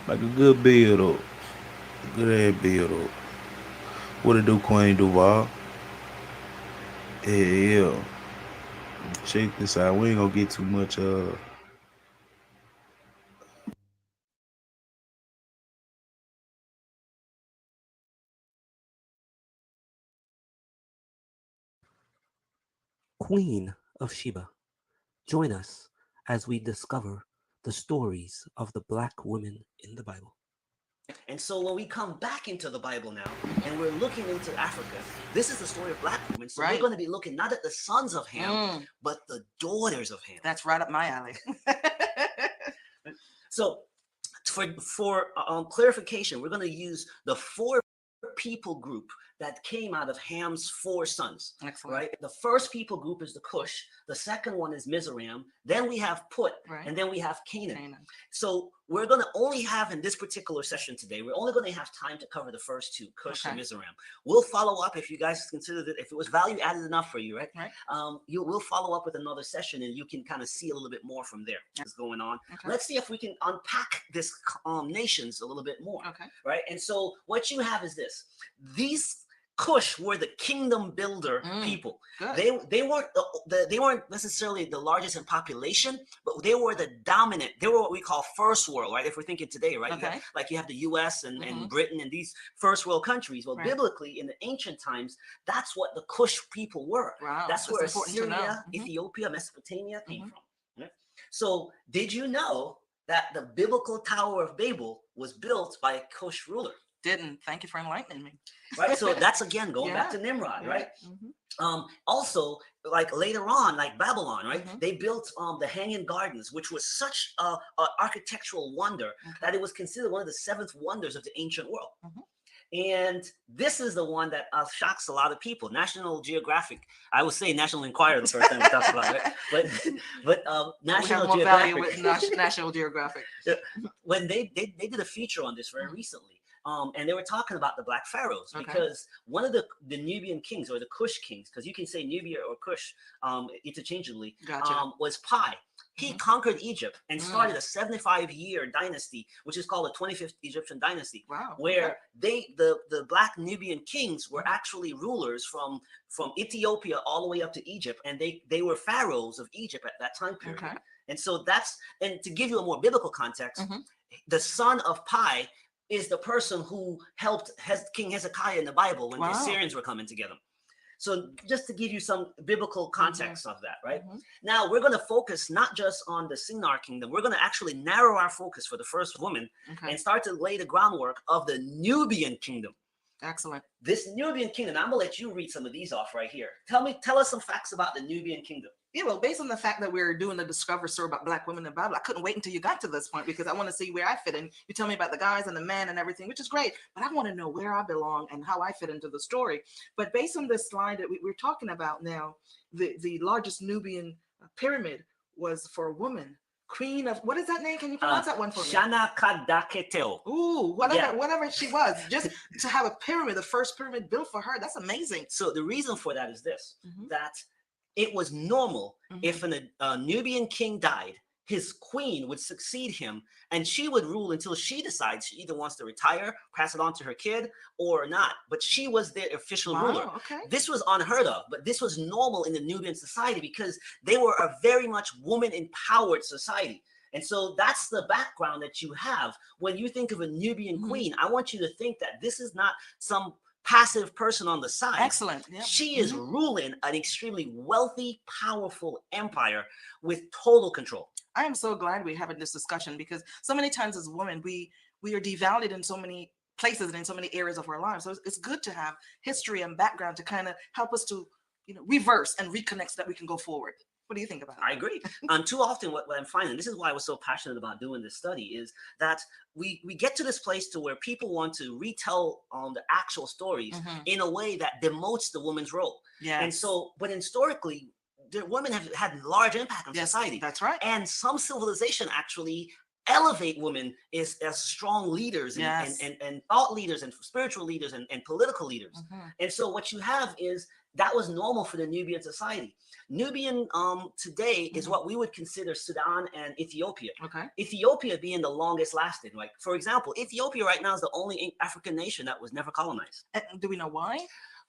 [SPEAKER 3] Like a good build up. Good ass build up. What it do, Queen Duval? Yeah. Check this out. We ain't gonna get too much
[SPEAKER 9] Queen of Sheba. Join us as we discover the stories of the Black women in the Bible.
[SPEAKER 11] And so when we come back into the Bible now and we're looking into Africa, this is the story of Black women. So we're going to be looking not at the sons of Ham, but the daughters of Ham.
[SPEAKER 12] That's right up my alley.
[SPEAKER 11] So for clarification, we're going to use the four people group that came out of Ham's four sons.
[SPEAKER 12] Excellent.
[SPEAKER 11] Right? The first people group is the Cush. The second one is Mizraim. Then we have Put, and then we have Canaan. So we're going to only have in this particular session today, we're only going to have time to cover the first two, Cush and Mizraim. We'll follow up if you guys consider that if it was value added enough for you, right? We'll follow up with another session and you can kind of see a little bit more from there what's going on. Let's see if we can unpack this nations a little bit more. Right? And so what you have is this. These Cush were the kingdom builder people. They weren't necessarily the largest in population, but they were the dominant. They were what we call first world, right? If we're thinking today, right? You have the U.S. and Britain and these first world countries. Well, biblically, in the ancient times, that's what the Cush people were. That's where Assyria, Ethiopia, Mesopotamia came from. Right? So did you know that the biblical Tower of Babel was built by a Cush ruler?
[SPEAKER 12] Didn't. Thank you for enlightening me.
[SPEAKER 11] Right. So that's again going back to Nimrod, right? Also, like later on, like Babylon, right? They built the Hanging Gardens, which was such a architectural wonder that it was considered one of the seventh wonders of the ancient world. And this is the one that shocks a lot of people. National Geographic, I would say National Enquirer the first time we talked about it, but National Geographic.
[SPEAKER 12] With National Geographic.
[SPEAKER 11] When they did a feature on this very recently. And they were talking about the Black Pharaohs because one of the Nubian kings or the Cush kings, because you can say Nubia or Cush interchangeably, was Pi. He conquered Egypt and started a 75-year dynasty, which is called the 25th Egyptian dynasty, where the Black Nubian kings were actually rulers from Ethiopia all the way up to Egypt, and they were pharaohs of Egypt at that time period. And so and to give you a more biblical context, the son of Pi is the person who helped King Hezekiah in the Bible when the Assyrians were coming together. So just to give you some biblical context of that, right? Now we're going to focus not just on the Shinar kingdom. We're going to actually narrow our focus for the first woman and start to lay the groundwork of the Nubian kingdom.
[SPEAKER 12] Excellent.
[SPEAKER 11] This Nubian kingdom, I'm going to let you read some of these off right here. Tell us some facts about the Nubian kingdom.
[SPEAKER 12] Yeah, well, based on the fact that we're doing the Discover story about Black women in the Bible, I couldn't wait until you got to this point because I want to see where I fit in. You tell me about the guys and the men and everything, which is great, but I want to know where I belong and how I fit into the story. But based on this slide that we're talking about now, the largest Nubian pyramid was for a woman. Queen of, what is that name? Can you pronounce that one for me?
[SPEAKER 11] Shana Kadaketeo.
[SPEAKER 12] Ooh, whatever she was. Just to have a pyramid, the first pyramid built for her, that's amazing.
[SPEAKER 11] So the reason for that is this, that it was normal if a Nubian king died, his queen would succeed him, and she would rule until she decides she either wants to retire, pass it on to her kid, or not. But she was their official ruler. This was unheard of, but this was normal in the Nubian society because they were a very much woman-empowered society. And so that's the background that you have. When you think of a Nubian queen, I want you to think that this is not some passive person on the side.
[SPEAKER 12] Excellent. Yep.
[SPEAKER 11] She is ruling an extremely wealthy, powerful empire with total control.
[SPEAKER 12] I am so glad we're having this discussion because so many times as women, we are devalued in so many places and in so many areas of our lives. So it's good to have history and background to kind of help us to, reverse and reconnect so that we can go forward. What do you think about it?
[SPEAKER 11] I agree. Too often what I'm finding, this is why I was so passionate about doing this study, is that we get to this place to where people want to retell the actual stories in a way that demotes the woman's role.
[SPEAKER 12] Yeah.
[SPEAKER 11] And so, but historically, the women have had large impact on society.
[SPEAKER 12] That's right.
[SPEAKER 11] And some civilization actually elevate women as strong leaders and thought leaders and spiritual leaders and political leaders. And so what you have is that was normal for the Nubian society. Nubian today is what we would consider Sudan and Ethiopia. Ethiopia being the longest lasting. Like, for example, Ethiopia right now is the only African nation that was never colonized.
[SPEAKER 12] Do we know why?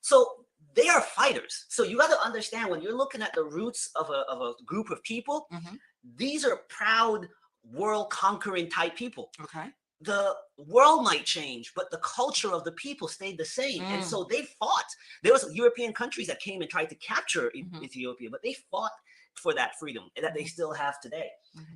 [SPEAKER 11] So they are fighters. So you got to understand when you're looking at the roots of a group of people, these are proud world conquering type people. The world might change, but the culture of the people stayed the same. And so they fought. There was European countries that came and tried to capture Ethiopia, but they fought for that freedom that they still have today.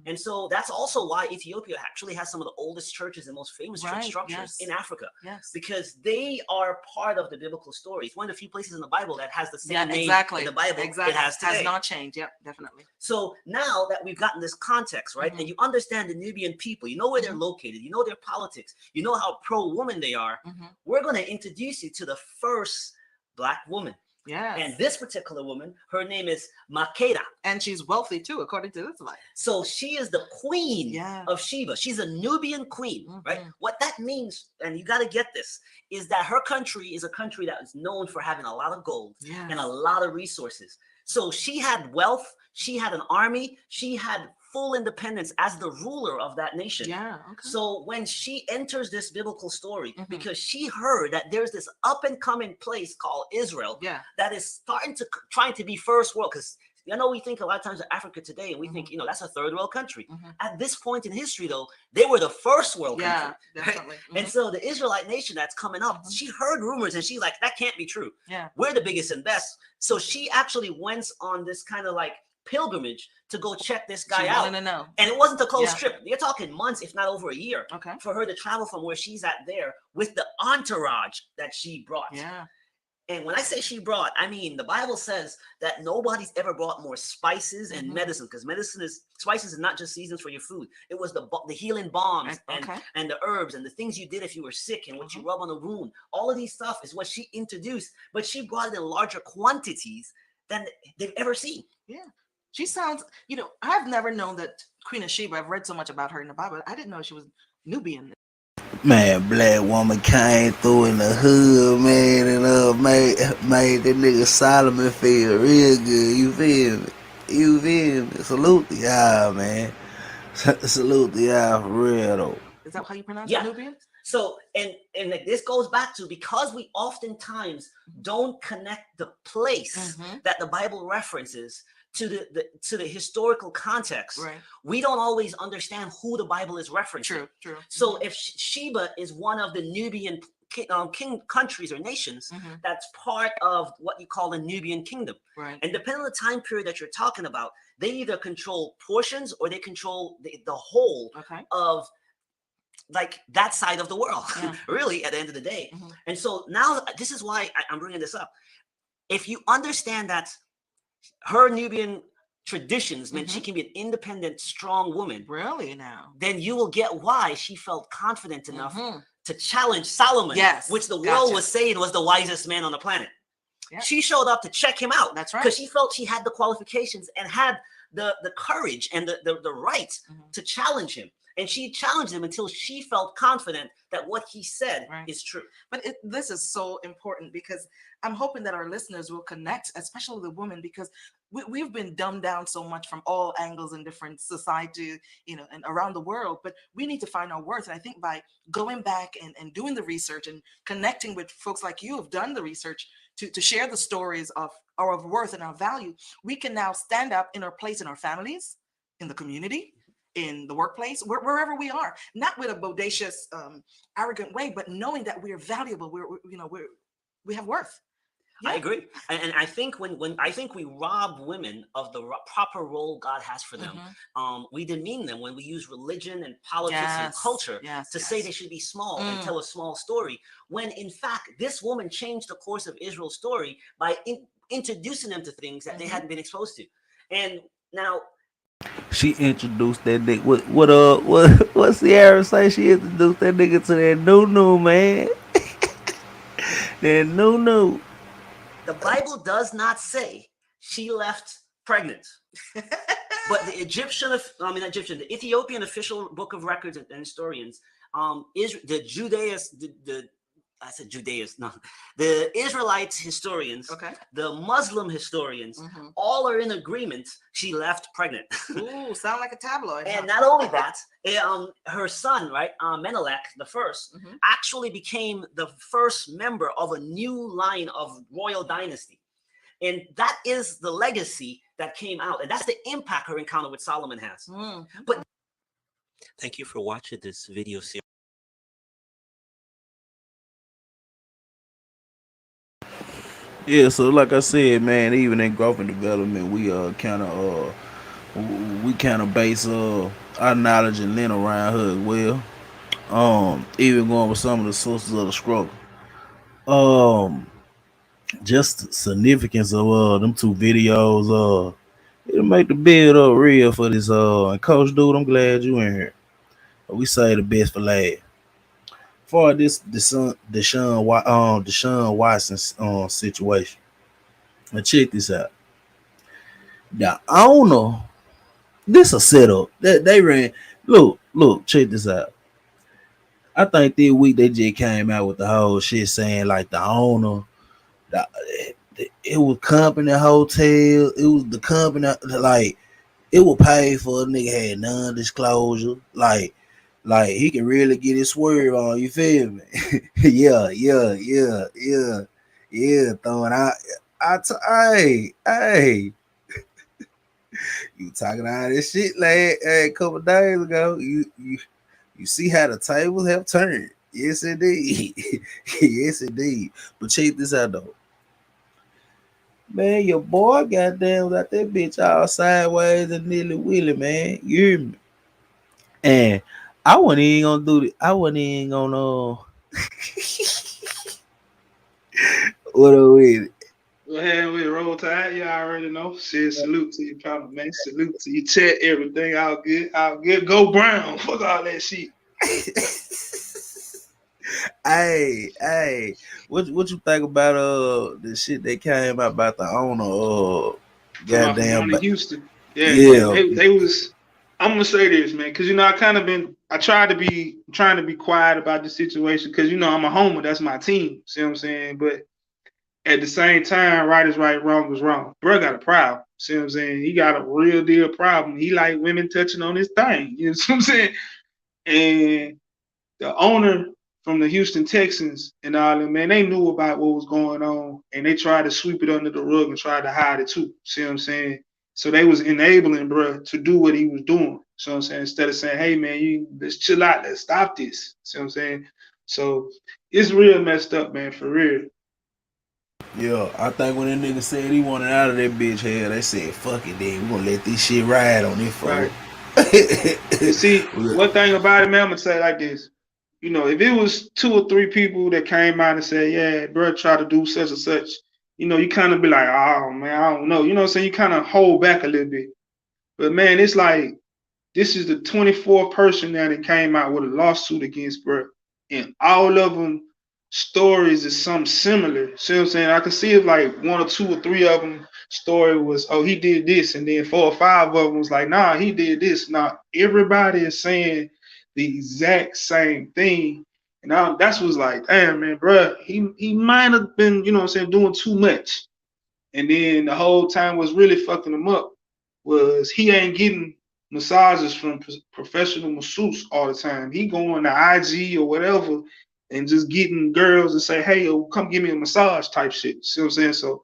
[SPEAKER 11] And so that's also why Ethiopia actually has some of the oldest churches and most famous church structures in Africa, because they are part of the biblical story. It's one of the few places in the Bible that has the same name in the Bible it has today.
[SPEAKER 12] Has not changed. Yep, definitely.
[SPEAKER 11] So now that we've gotten this context, right, and you understand the Nubian people, you know where they're located, you know their politics, you know how pro-woman they are, we're going to introduce you to the first Black woman.
[SPEAKER 12] Yeah.
[SPEAKER 11] And this particular woman, her name is Makeda.
[SPEAKER 12] And she's wealthy too, according to this slide.
[SPEAKER 11] So she is the Queen of Sheba. She's a Nubian queen, right? What that means, and you got to get this, is that her country is a country that is known for having a lot of gold and a lot of resources. So she had wealth, she had an army, she had full independence as the ruler of that nation. So when she enters this biblical story, because she heard that there's this up and coming place called Israel that is trying to be first world, because we think a lot of times of Africa today, and we think, that's a third world country. At this point in history, though, they were the first world country.
[SPEAKER 12] Definitely.
[SPEAKER 11] And so the Israelite nation that's coming up, she heard rumors and she's like, that can't be true. We're the biggest and best. So she actually went on this kind of like pilgrimage to go check this guy out. And it wasn't a close trip. You're talking months, if not over a year, for her to travel from where she's at there with the entourage that she brought. And when I say she brought, I mean, the Bible says that nobody's ever brought more spices and medicine, because spices is not just seasons for your food. It was the healing balms and the herbs and the things you did if you were sick and what you rub on a wound. All of these stuff is what she introduced, but she brought it in larger quantities than they've ever seen.
[SPEAKER 12] She sounds, I've never known that Queen of Sheba. I've read so much about her in the Bible. I didn't know she was Nubian.
[SPEAKER 3] Man, Black woman came through in the hood, man, and made that nigga Solomon feel real good. You feel me? You feel me? Salute the y'all, man. Salute the y'all for real though.
[SPEAKER 12] Is that how you pronounce it, Nubian?
[SPEAKER 11] So, and this goes back to, because we oftentimes don't connect the place that the Bible references to the historical context, we don't always understand who the Bible is referencing.
[SPEAKER 12] True.
[SPEAKER 11] So if Sheba is one of the Nubian king countries or nations that's part of what you call the Nubian kingdom.
[SPEAKER 12] Right.
[SPEAKER 11] And depending on the time period that you're talking about, they either control portions or they control the whole of like that side of the world, really, at the end of the day. And so now this is why I'm bringing this up. If you understand that her Nubian traditions meant she can be an independent, strong woman,
[SPEAKER 12] really, now,
[SPEAKER 11] then you will get why she felt confident enough to challenge Solomon, which the world was saying was the wisest man on the planet. She showed up to check him out.
[SPEAKER 12] That's right.
[SPEAKER 11] Because she felt she had the qualifications and had the courage and the right to challenge him. And she challenged him until she felt confident that what he said is true.
[SPEAKER 12] But this is so important because I'm hoping that our listeners will connect, especially the women, because we've been dumbed down so much from all angles in different society, you know, and around the world. But we need to find our worth. And I think by going back and doing the research and connecting with folks like you who've done the research to share the stories of our worth and our value, we can now stand up in our place in our families, in the community, in the workplace, wherever we are, not with a bodacious, arrogant way, but knowing that we're valuable. We have worth.
[SPEAKER 11] Yeah. I agree, and I think when I think we rob women of the proper role God has for them, we demean them when we use religion and politics and culture to say they should be small and tell a small story. When in fact, this woman changed the course of Israel's story by introducing them to things that they hadn't been exposed to, and now.
[SPEAKER 3] She introduced that nigga. What Sierra say? She introduced that nigga to that new man. That new.
[SPEAKER 11] The Bible does not say she left pregnant, but the the Ethiopian official book of records and historians, the Israelites historians, the Muslim historians, all are in agreement she left pregnant.
[SPEAKER 12] Ooh, sound like a tabloid.
[SPEAKER 11] And not only that, her son, Menelik the first, actually became the first member of a new line of royal dynasty. And that is the legacy that came out. And that's the impact her encounter with Solomon has. But
[SPEAKER 9] thank you for watching this video series.
[SPEAKER 3] Yeah, so like I said, man, even in growth and development, we kind of base our knowledge and lean around her as well. Even going with some of the sources of the struggle. Just significance of them two videos. It'll make the build up real for this. And Coach Dude, I'm glad you in here. We say the best for last. For this Deshaun Watson situation. Now check this out. The owner, this a setup. They ran. Look, check this out. I think this week they just came out with the whole shit saying like the owner, it was company hotel. It was the company, like it was paid for. A nigga had non-disclosure. Like he can really get his swerve on, you feel me? yeah. Throwing out. Hey. You talking all this shit like a couple days ago. You see how the tables have turned. Yes, indeed. Yes, indeed. But check this out though. Man, your boy goddamn got that bitch all sideways and nearly willy, man. You hear me? And I wasn't even gonna do it. I wasn't even gonna what are we?
[SPEAKER 1] Go ahead with Roll Tide. You already know. Said salute to your partner, man. Salute to your chat. Everything all good. All good. Go Brown. Fuck all that shit.
[SPEAKER 3] Hey. What you think about the shit that came out about the owner goddamn
[SPEAKER 1] Houston? Yeah. They was. I'm gonna say this, man, because I trying to be quiet about the situation because I'm a homer. That's my team. See what I'm saying? But at the same time, right is right, wrong is wrong. Bro got a problem. See what I'm saying? He got a real deal problem. He like women touching on his thing. You know what I'm saying? And the owner from the Houston Texans and all them, man, they knew about what was going on and they tried to sweep it under the rug and tried to hide it too. See what I'm saying? So they was enabling bro to do what he was doing. So I'm saying, instead of saying, hey man, let's chill out, let's stop this. See what I'm saying? So it's real messed up, man, for real.
[SPEAKER 3] Yeah, I think when that nigga said he wanted out of that bitch hell, they said, fuck it, then we gonna let this shit ride on this
[SPEAKER 1] Right.
[SPEAKER 3] fool.
[SPEAKER 1] And see, one thing about it, man, I'm gonna say it like this. You know, if it was 2 or 3 people that came out and said, yeah, bro, try to do such and such, you know, you kind of be like, oh man, I don't know. You know what I'm saying? You kind of hold back a little bit. But man, it's like this is the 24th person that came out with a lawsuit against bro. And all of them stories is something similar. See what I'm saying? I can see if like 1 or 2 or 3 of them story was, oh, he did this, and then 4 or 5 of them was like, nah, he did this. Now everybody is saying the exact same thing. And that's what's like, damn man, bro, he might have been, you know what I'm saying, doing too much. And then the whole time was really fucking him up was he ain't getting massages from professional masseuse all the time. He going to IG or whatever and just getting girls to say, hey, yo, come give me a massage type shit. See what I'm saying? So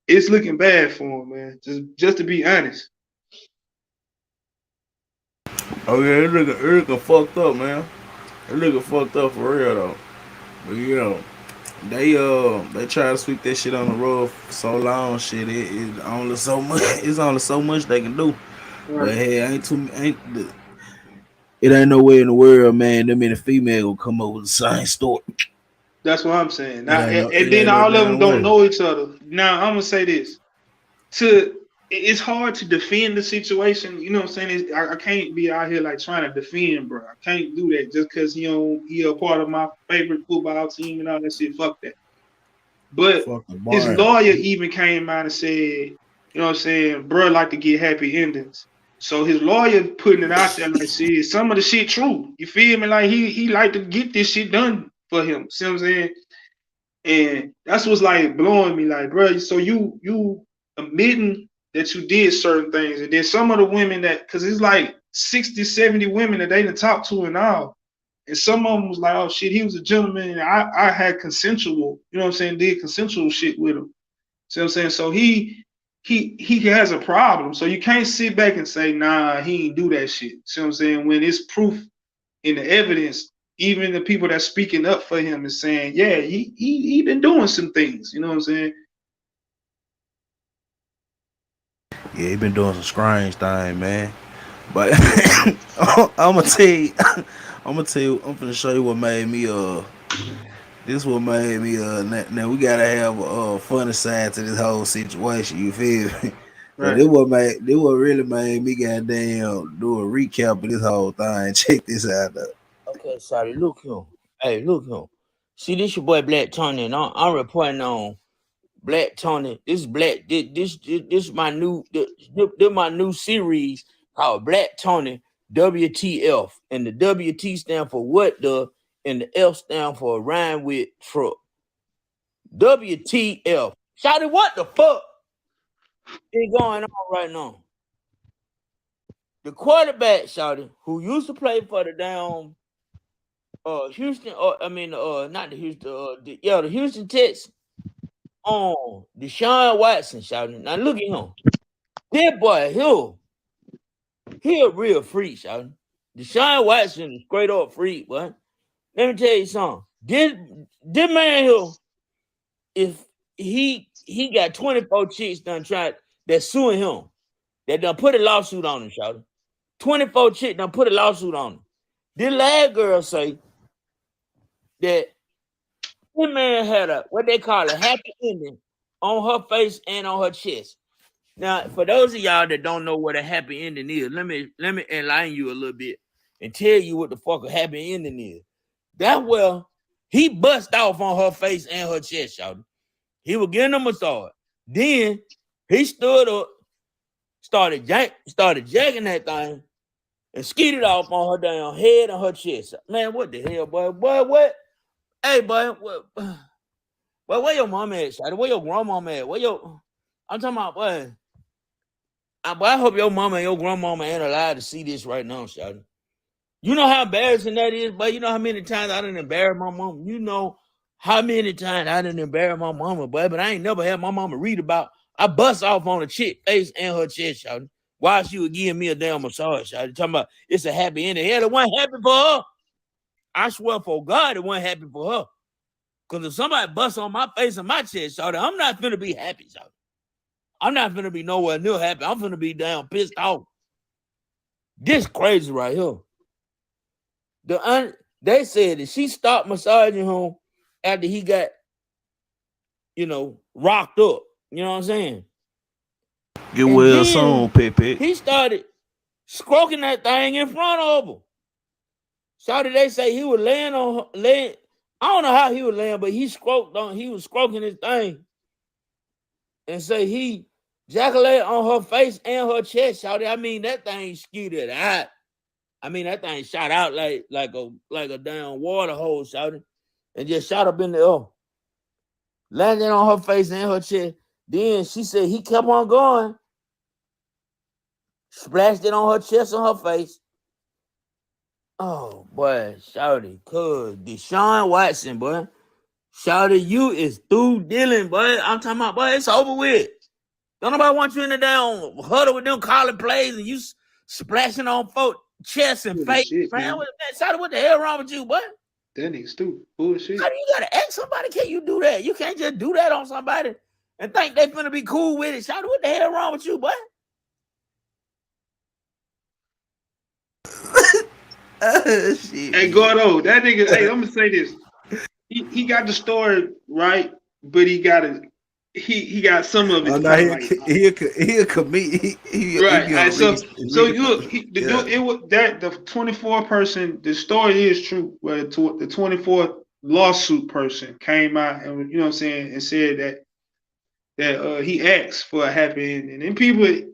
[SPEAKER 1] it's looking bad for him, man. Just to be honest.
[SPEAKER 3] Oh yeah, that nigga fucked up, man. That nigga fucked up for real though. But yeah, they try to sweep that shit on the rug for so long. Shit, it only so much. It's only so much they can do.
[SPEAKER 1] Right.
[SPEAKER 3] But hey, it ain't no way in the world, man. Them and the female will come up with the same story.
[SPEAKER 1] That's what I'm saying. Now, and then all of them don't know each other. Now I'm gonna say this: it's hard to defend the situation. You know what I'm saying? I can't be out here like trying to defend, bro. I can't do that just because he a part of my favorite football team and all that shit. Fuck that. But his lawyer even came out and said, you know what I'm saying, bro, like to get happy endings. So his lawyer putting it out there like, shit, some of the shit true. You feel me? Like he like to get this shit done for him. See what I'm saying? And that's what's like blowing me, like, bro. So you admitting that you did certain things, and then some of the women that, because it's like 60, 70 women that they done talked to and all. And some of them was like, oh shit, he was a gentleman, and I had consensual, you know what I'm saying, did consensual shit with him. See what I'm saying? So he has a problem. So you can't sit back and say, nah, he ain't do that shit. See what I'm saying? When it's proof in the evidence, even the people that's speaking up for him is saying, yeah, he been doing some things, you know what I'm saying?
[SPEAKER 3] Yeah, he been doing some strange thing, man. But I'm gonna tell you, I'm gonna show you what made me this what made me now we gotta have a funny side to this whole situation, you feel me?
[SPEAKER 1] Right.
[SPEAKER 3] This what really made me goddamn do a recap of this whole thing. Check this out though.
[SPEAKER 13] Okay, sorry, look him. Hey, look him. See, this your boy Black Tony, and I'm reporting on Black Tony. This is Black. This my new this my new series called Black Tony WTF, and the WT stand for what the, and the F stand for rhyme with truck. WTF. Shouty, what the fuck is going on right now? The quarterback, Shouty, who used to play for the damn Houston, not the Houston, the Houston Texans, Deshaun Watson, shouting. Now look at him. That boy, he a real freak, shouting. Deshaun Watson is straight up freak, boy. Let me tell you something. This man here, if he got 24 chicks that suing him, that done put a lawsuit on him, shouting. 24 chicks done put a lawsuit on him. This last girl say that this man had a, what they call a happy ending on her face and on her chest. Now, for those of y'all that don't know what a happy ending is, let me enlighten you a little bit and tell you what the fuck a happy ending is. That well, he bust off on her face and her chest, y'all. He was getting a massage. Then he stood up, started jacking that thing, and skeeted off on her damn head and her chest. Man, what the hell, boy? Boy, what? Hey, boy, what? Well, where your mom at, Shotty? Where your grandmama at? I'm talking about, boy. I hope your mama and your grandmama ain't allowed to see this right now, Shotty. You know how embarrassing that is, but you know how many times I done embarrassed my mama. You know how many times I done embarrassed my mama, boy, but I ain't never had my mama read about. I bust off on a chick face and her chest, Shotty, while she was giving me a damn massage, Shotty. Talking about it's a happy ending. Hell, it wasn't happy for her. I swear for God, it wasn't happy for her. Because if somebody busts on my face and my chest, shawty, I'm not finna be happy, shawty. I'm not finna be nowhere near happy. I'm finna be damn pissed off. This crazy right here. They said that she stopped massaging him after he got, rocked up. You know what I'm saying?
[SPEAKER 3] Get well soon, Pepe.
[SPEAKER 13] He started stroking that thing in front of her. Shawty, they say he was laying. I don't know how he was laying, but he was stroking his thing. And say he ejaculated on her face and her chest, shawty. I mean, that thing skidded out. I mean, that thing shot out like a damn water hose, shawty. And just shot up in the air. Landed on her face and her chest. Then she said he kept on going. Splashed it on her chest and her face. Oh, boy, shawty. Cuz Deshaun Watson, boy. Shawty, you is through dealing, boy. I'm talking about, boy, it's over with. Don't nobody want you in the damn huddle with them calling plays and you splashing on folks' chests and face.
[SPEAKER 1] Shit, man.
[SPEAKER 13] Shawty, what the hell wrong with you, boy?
[SPEAKER 1] That nigga stupid. Bullshit.
[SPEAKER 13] How do you gotta ask somebody? Can you do that? You can't just do that on somebody and think they finna be cool with it. Shawty, what the hell wrong with you, boy?
[SPEAKER 3] Shit.
[SPEAKER 1] Hey, Gordo, that nigga, hey, I'm gonna say this. He got the story right, but he got some of it.
[SPEAKER 3] Oh, no, he a comedian.
[SPEAKER 1] Right. So it was that the 24 person. The story is true. Where the 24 lawsuit person came out and what I'm saying, and said that he asked for a happy ending. And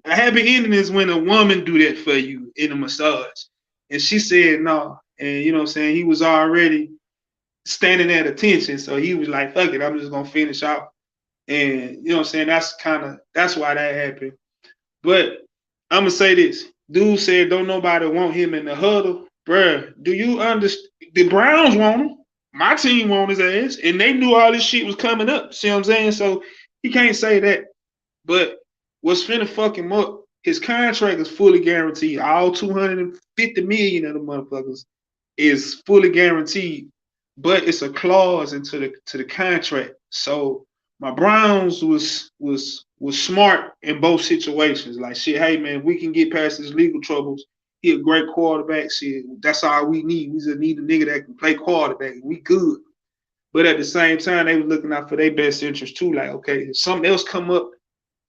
[SPEAKER 1] a happy ending is when a woman do that for you in a massage. And she said no. And what I'm saying, he was already standing at attention. So he was like, fuck it, I'm just gonna finish out. And what I'm saying, that's why that happened. But I'm gonna say this. Dude said don't nobody want him in the huddle. Bruh, do you understand? The Browns want him. My team want his ass. And they knew all this shit was coming up. See what I'm saying? So he can't say that. But what's finna fuck him up, his contract is fully guaranteed. All 250 million of the motherfuckers is fully guaranteed. But it's a clause into the contract. So my Browns was smart in both situations. Like, shit, hey man, we can get past his legal troubles. He a great quarterback. Shit, that's all we need. We just need a nigga that can play quarterback. We good. But at the same time, they were looking out for their best interest too. Like, okay, if something else come up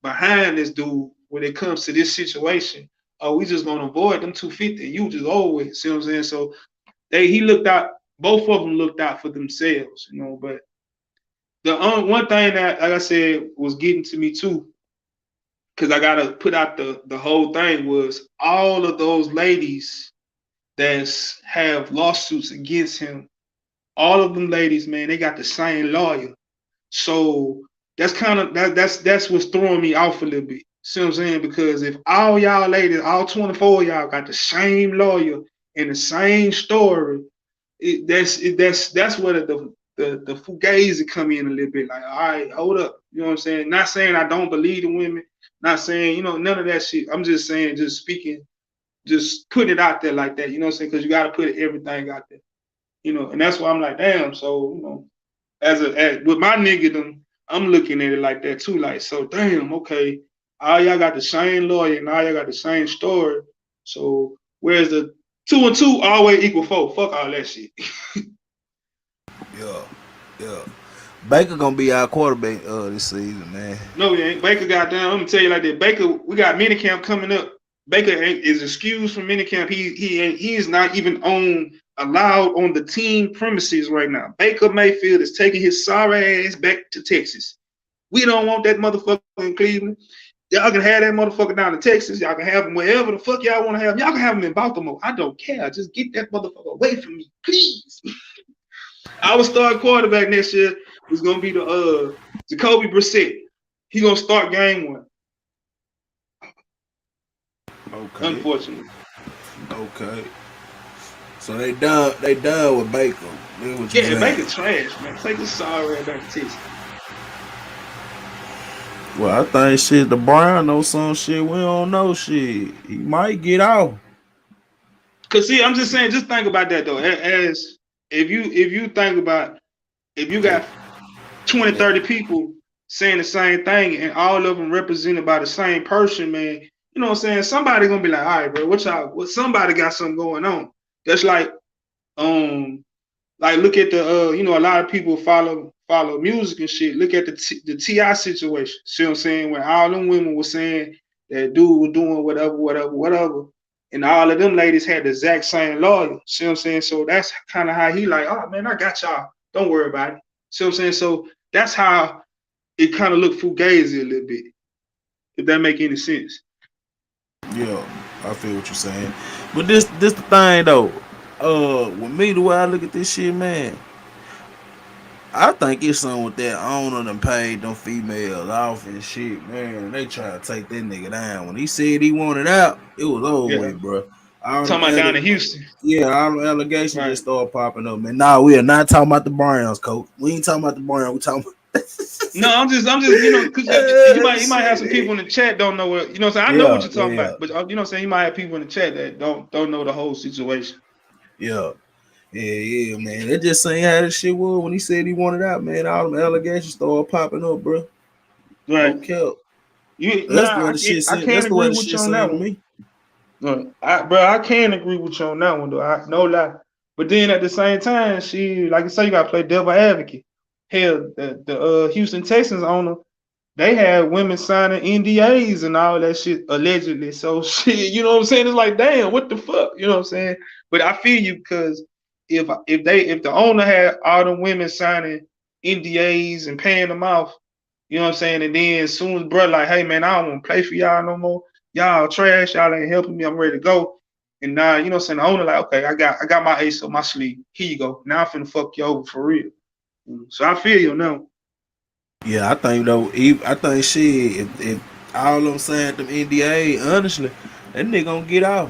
[SPEAKER 1] behind this dude when it comes to this situation, we just gonna avoid them 250. You just always, see what I'm saying? So he looked out. Both of them looked out for themselves, But the one thing that, like I said, was getting to me too, because I gotta put out the whole thing, was all of those ladies that have lawsuits against him. All of them ladies, man, they got the same lawyer. So that's that's what's throwing me off a little bit. See what I'm saying? Because if all y'all ladies, all 24 of y'all got the same lawyer and the same story, that's where the fugazi come in a little bit. Like, all right, hold up. You know what I'm saying? Not saying I don't believe in women. Not saying, none of that shit. I'm just saying, just speaking, just putting it out there like that. You know what I'm saying? Because you got to put everything out there. And that's why I'm like, damn. So, as with my niggerdom, I'm looking at it like that too. Like, so damn, okay, all y'all got the same lawyer and all y'all got the same story. So where's the 2 and 2 always equal 4? Fuck all that shit.
[SPEAKER 3] Yeah. Baker gonna be our quarterback this season, man.
[SPEAKER 1] No, he ain't. Baker got down. I'm gonna tell you like that. Baker, we got minicamp coming up. Baker is excused from minicamp. He is not even allowed on the team premises right now. Baker Mayfield is taking his sorry ass back to Texas. We don't want that motherfucker in Cleveland. Y'all can have that motherfucker down in Texas. Y'all can have him wherever the fuck y'all want to have him. Y'all can have him in Baltimore. I don't care. Just get that motherfucker away from me, please. Our starting quarterback next year is gonna be the Jacoby Brissett. He gonna start game 1.
[SPEAKER 3] Okay.
[SPEAKER 1] Unfortunately.
[SPEAKER 3] Okay. So they done with Baker.
[SPEAKER 1] Yeah, Baker trash, man. Take the sorry back to Texas.
[SPEAKER 3] Well, I think shit, the Brown know some shit. We don't know shit. He might get out.
[SPEAKER 1] Cause see, I'm just saying, just think about that though. As if you think about, if you got 20, 30 people saying the same thing and all of them represented by the same person, man, you know what I'm saying? Somebody gonna be like, all right, bro, what somebody got something going on. That's like look at the you know, a lot of people follow music and shit. Look at the T.I. situation. See what I'm saying? When all them women were saying that dude was doing whatever, and all of them ladies had the exact same lawyer. See what I'm saying? So that's kind of how he like, oh man, I got y'all. Don't worry about it. See what I'm saying? So that's how it kind of looked fugazi a little bit. If that make any sense.
[SPEAKER 3] Yeah, I feel what you're saying. But this the thing though. With me, the way I look at this shit, man, I think it's something with that owner done paid them females off and shit, man. They try to take that nigga down. When he said he wanted out, it was over with, bro.
[SPEAKER 1] Talking about down in Houston.
[SPEAKER 3] Yeah, all the allegations just started popping up, man. Nah, we are not talking about the Browns, coach. We ain't talking about the Browns. We talking about
[SPEAKER 1] No, I'm just, you know, because you might have some people in the chat don't know what, you know what I'm saying? I know what you're talking about, but you know what I'm saying? You might have people in the chat that don't know the whole situation.
[SPEAKER 3] Yeah, man. It just saying how this shit was when he said he wanted out, man. All them allegations started popping up, bro.
[SPEAKER 1] Right.
[SPEAKER 3] Okay.
[SPEAKER 1] That's the way the shit seemed. That's the way the shit seemed to me. Bro, I can agree with you on that one, though. No lie. But then at the same time, she, like I say, you gotta play devil advocate. Hell, the Houston Texans owner, they had women signing NDAs and all that shit allegedly. So shit, you know what I'm saying? It's like, damn, what the fuck? You know what I'm saying? But I feel you, because if the owner had all the women signing NDAs and paying them off, you know what I'm saying? And then as soon as bro like, hey man, I don't want to play for y'all no more. Y'all trash, y'all ain't helping me. I'm ready to go. And now, you know what I'm saying? The owner like, okay, I got my ace up my sleeve. Here you go. Now I'm finna fuck you over for real. So I feel you now.
[SPEAKER 3] Yeah, I think though, I think shit, if all I'm saying them NDA, honestly, that nigga gonna get out.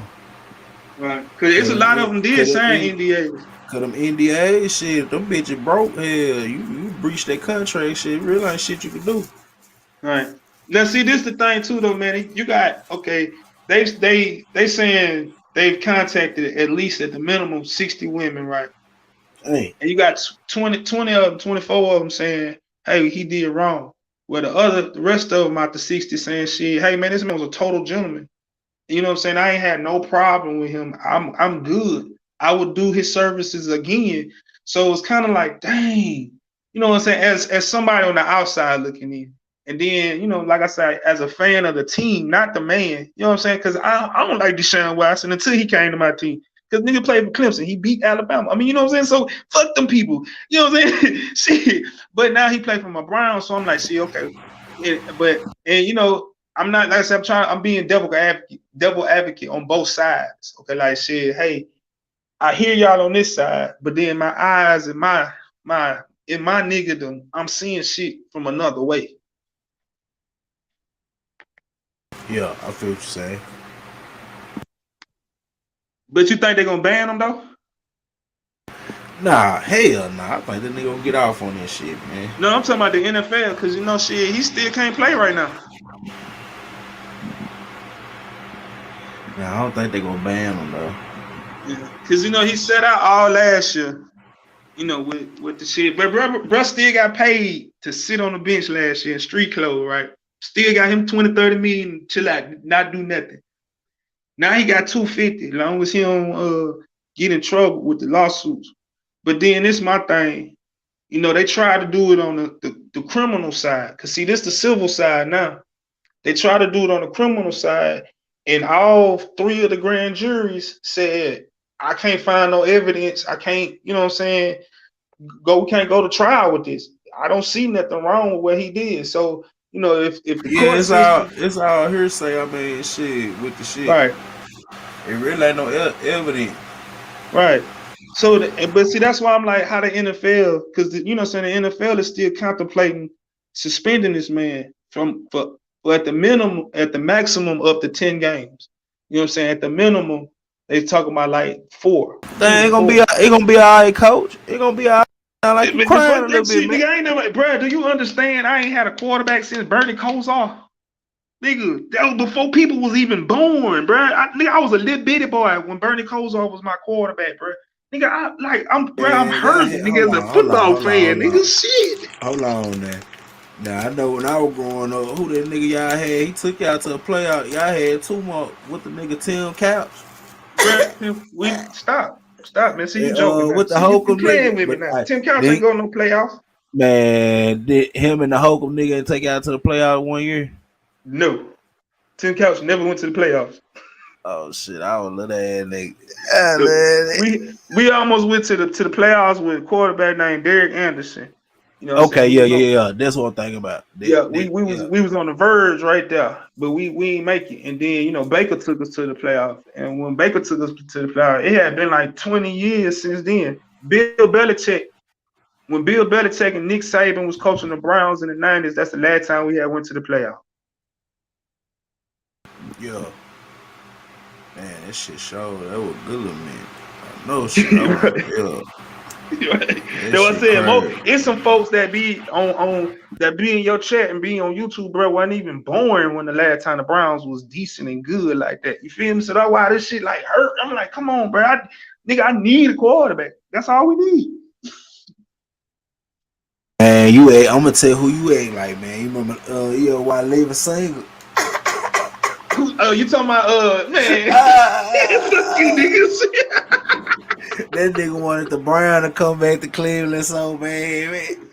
[SPEAKER 1] Right. Cause it's a lot of them did sign NDAs.
[SPEAKER 3] Cause them NDA shit, them bitches broke. Hell, you breached that contract shit, really ain't shit you can do.
[SPEAKER 1] Right. Now see, this the thing too though, man. You got, okay, they saying they've contacted at least at the minimum 60 women, right?
[SPEAKER 3] Hey.
[SPEAKER 1] And you got 20 of them, 24 of them saying, hey, he did wrong. Well, the rest of them out the 60 saying, shit, hey man, this man was a total gentleman. You know what I'm saying? I ain't had no problem with him. I'm good. I would do his services again. So it's kind of like, dang, you know what I'm saying? As somebody on the outside looking in. And then, you know, like I said, as a fan of the team, not the man, you know what I'm saying? Because I don't like Deshaun Watson until he came to my team. Because nigga played for Clemson. He beat Alabama. I mean, you know what I'm saying? So fuck them people. You know what I'm saying? Shit. But now he played for my Browns. So I'm like, shit, okay. And you know, I'm not, like I said, I'm being devil advocate on both sides. Okay, like shit, hey, I hear y'all on this side, but then my eyes and my niggerdom, I'm seeing shit from another way.
[SPEAKER 3] Yeah, I feel what you're saying.
[SPEAKER 1] But you think they're gonna ban him though?
[SPEAKER 3] Nah, hell nah. I think that nigga gonna get off on this shit, man.
[SPEAKER 1] No, I'm talking about the NFL, because you know shit, he still can't play right now.
[SPEAKER 3] Nah, I don't think they gonna ban him though.
[SPEAKER 1] Yeah, because you know he set out all last year, you know, with the shit. But bro still got paid to sit on the bench last year in street clothes, right? Still got him 20-30 million, chill out, not do nothing. Now he got 250, as long as he don't get in trouble with the lawsuits. But then this my thing, you know, they try to do it on the criminal side. Cause see, this the civil side now. They try to do it on the criminal side, and all 3 of the grand juries said, I can't find no evidence. I can't, you know what I'm saying? We can't go to trial with this. I don't see nothing wrong with what he did. So, you know, if the court system,
[SPEAKER 3] it's all hearsay. I mean, shit with the shit.
[SPEAKER 1] Right.
[SPEAKER 3] It really ain't no evidence.
[SPEAKER 1] Right. So, but see, that's why I'm like, how the NFL, because you know, saying the NFL is still contemplating suspending this man for at the minimum, at the maximum up to 10 games. You know what I'm saying? At the minimum, they talking about like 4.
[SPEAKER 3] It gonna be all right, coach. It gonna be all right. Like you crying a little bit, man.
[SPEAKER 1] Nigga, I ain't never, bro. Do you understand? I ain't had a quarterback since Bernie Kosar. Nigga, that was before people was even born, bro. I was a little bitty boy when Bernie Kosar was my quarterback, bro. Nigga, I'm hurting, nigga, as a football fan, nigga. Shit.
[SPEAKER 3] Hold on, man. Now I know when I was growing up, who that nigga y'all had? He took y'all to a playoff. Y'all had 2 more with the nigga Tim Couch.
[SPEAKER 1] We stop, man. See, you joking now.
[SPEAKER 3] With the
[SPEAKER 1] See, you
[SPEAKER 3] Holcomb
[SPEAKER 1] playing
[SPEAKER 3] nigga,
[SPEAKER 1] with me now. Tim Couch ain't going no playoffs.
[SPEAKER 3] Man, did him and the Holcomb nigga take y'all to the playoffs 1 year?
[SPEAKER 1] No, Tim Couch never went to the playoffs.
[SPEAKER 3] Oh shit, I was little ass nigga.
[SPEAKER 1] We almost went to the playoffs with a quarterback named Derek Anderson. You know
[SPEAKER 3] okay, yeah. That's what I'm thinking about.
[SPEAKER 1] We was on the verge right there, but we ain't make it. And then Baker took us to the playoffs. And when Baker took us to the playoffs, it had been like 20 years since then. When Bill Belichick and Nick Saban was coaching the Browns in the 90s, that's the last time we had went to the playoffs.
[SPEAKER 3] Yeah. Man, that shit showed. That was good to me. I know shit.
[SPEAKER 1] That's what I said. It's some folks that be on that be in your chat and be on YouTube, bro. Wasn't even born when the last time the Browns was decent and good like that. You feel me? So that's why this shit like hurt. I'm like, come on, bro. I need a quarterback. That's all we need.
[SPEAKER 3] Man, I'm gonna tell who you ain't like, man. You remember why Leave a Single?
[SPEAKER 1] You talking about man? Fuck you niggas.
[SPEAKER 3] That nigga wanted the Brown to come back to Cleveland so bad, man.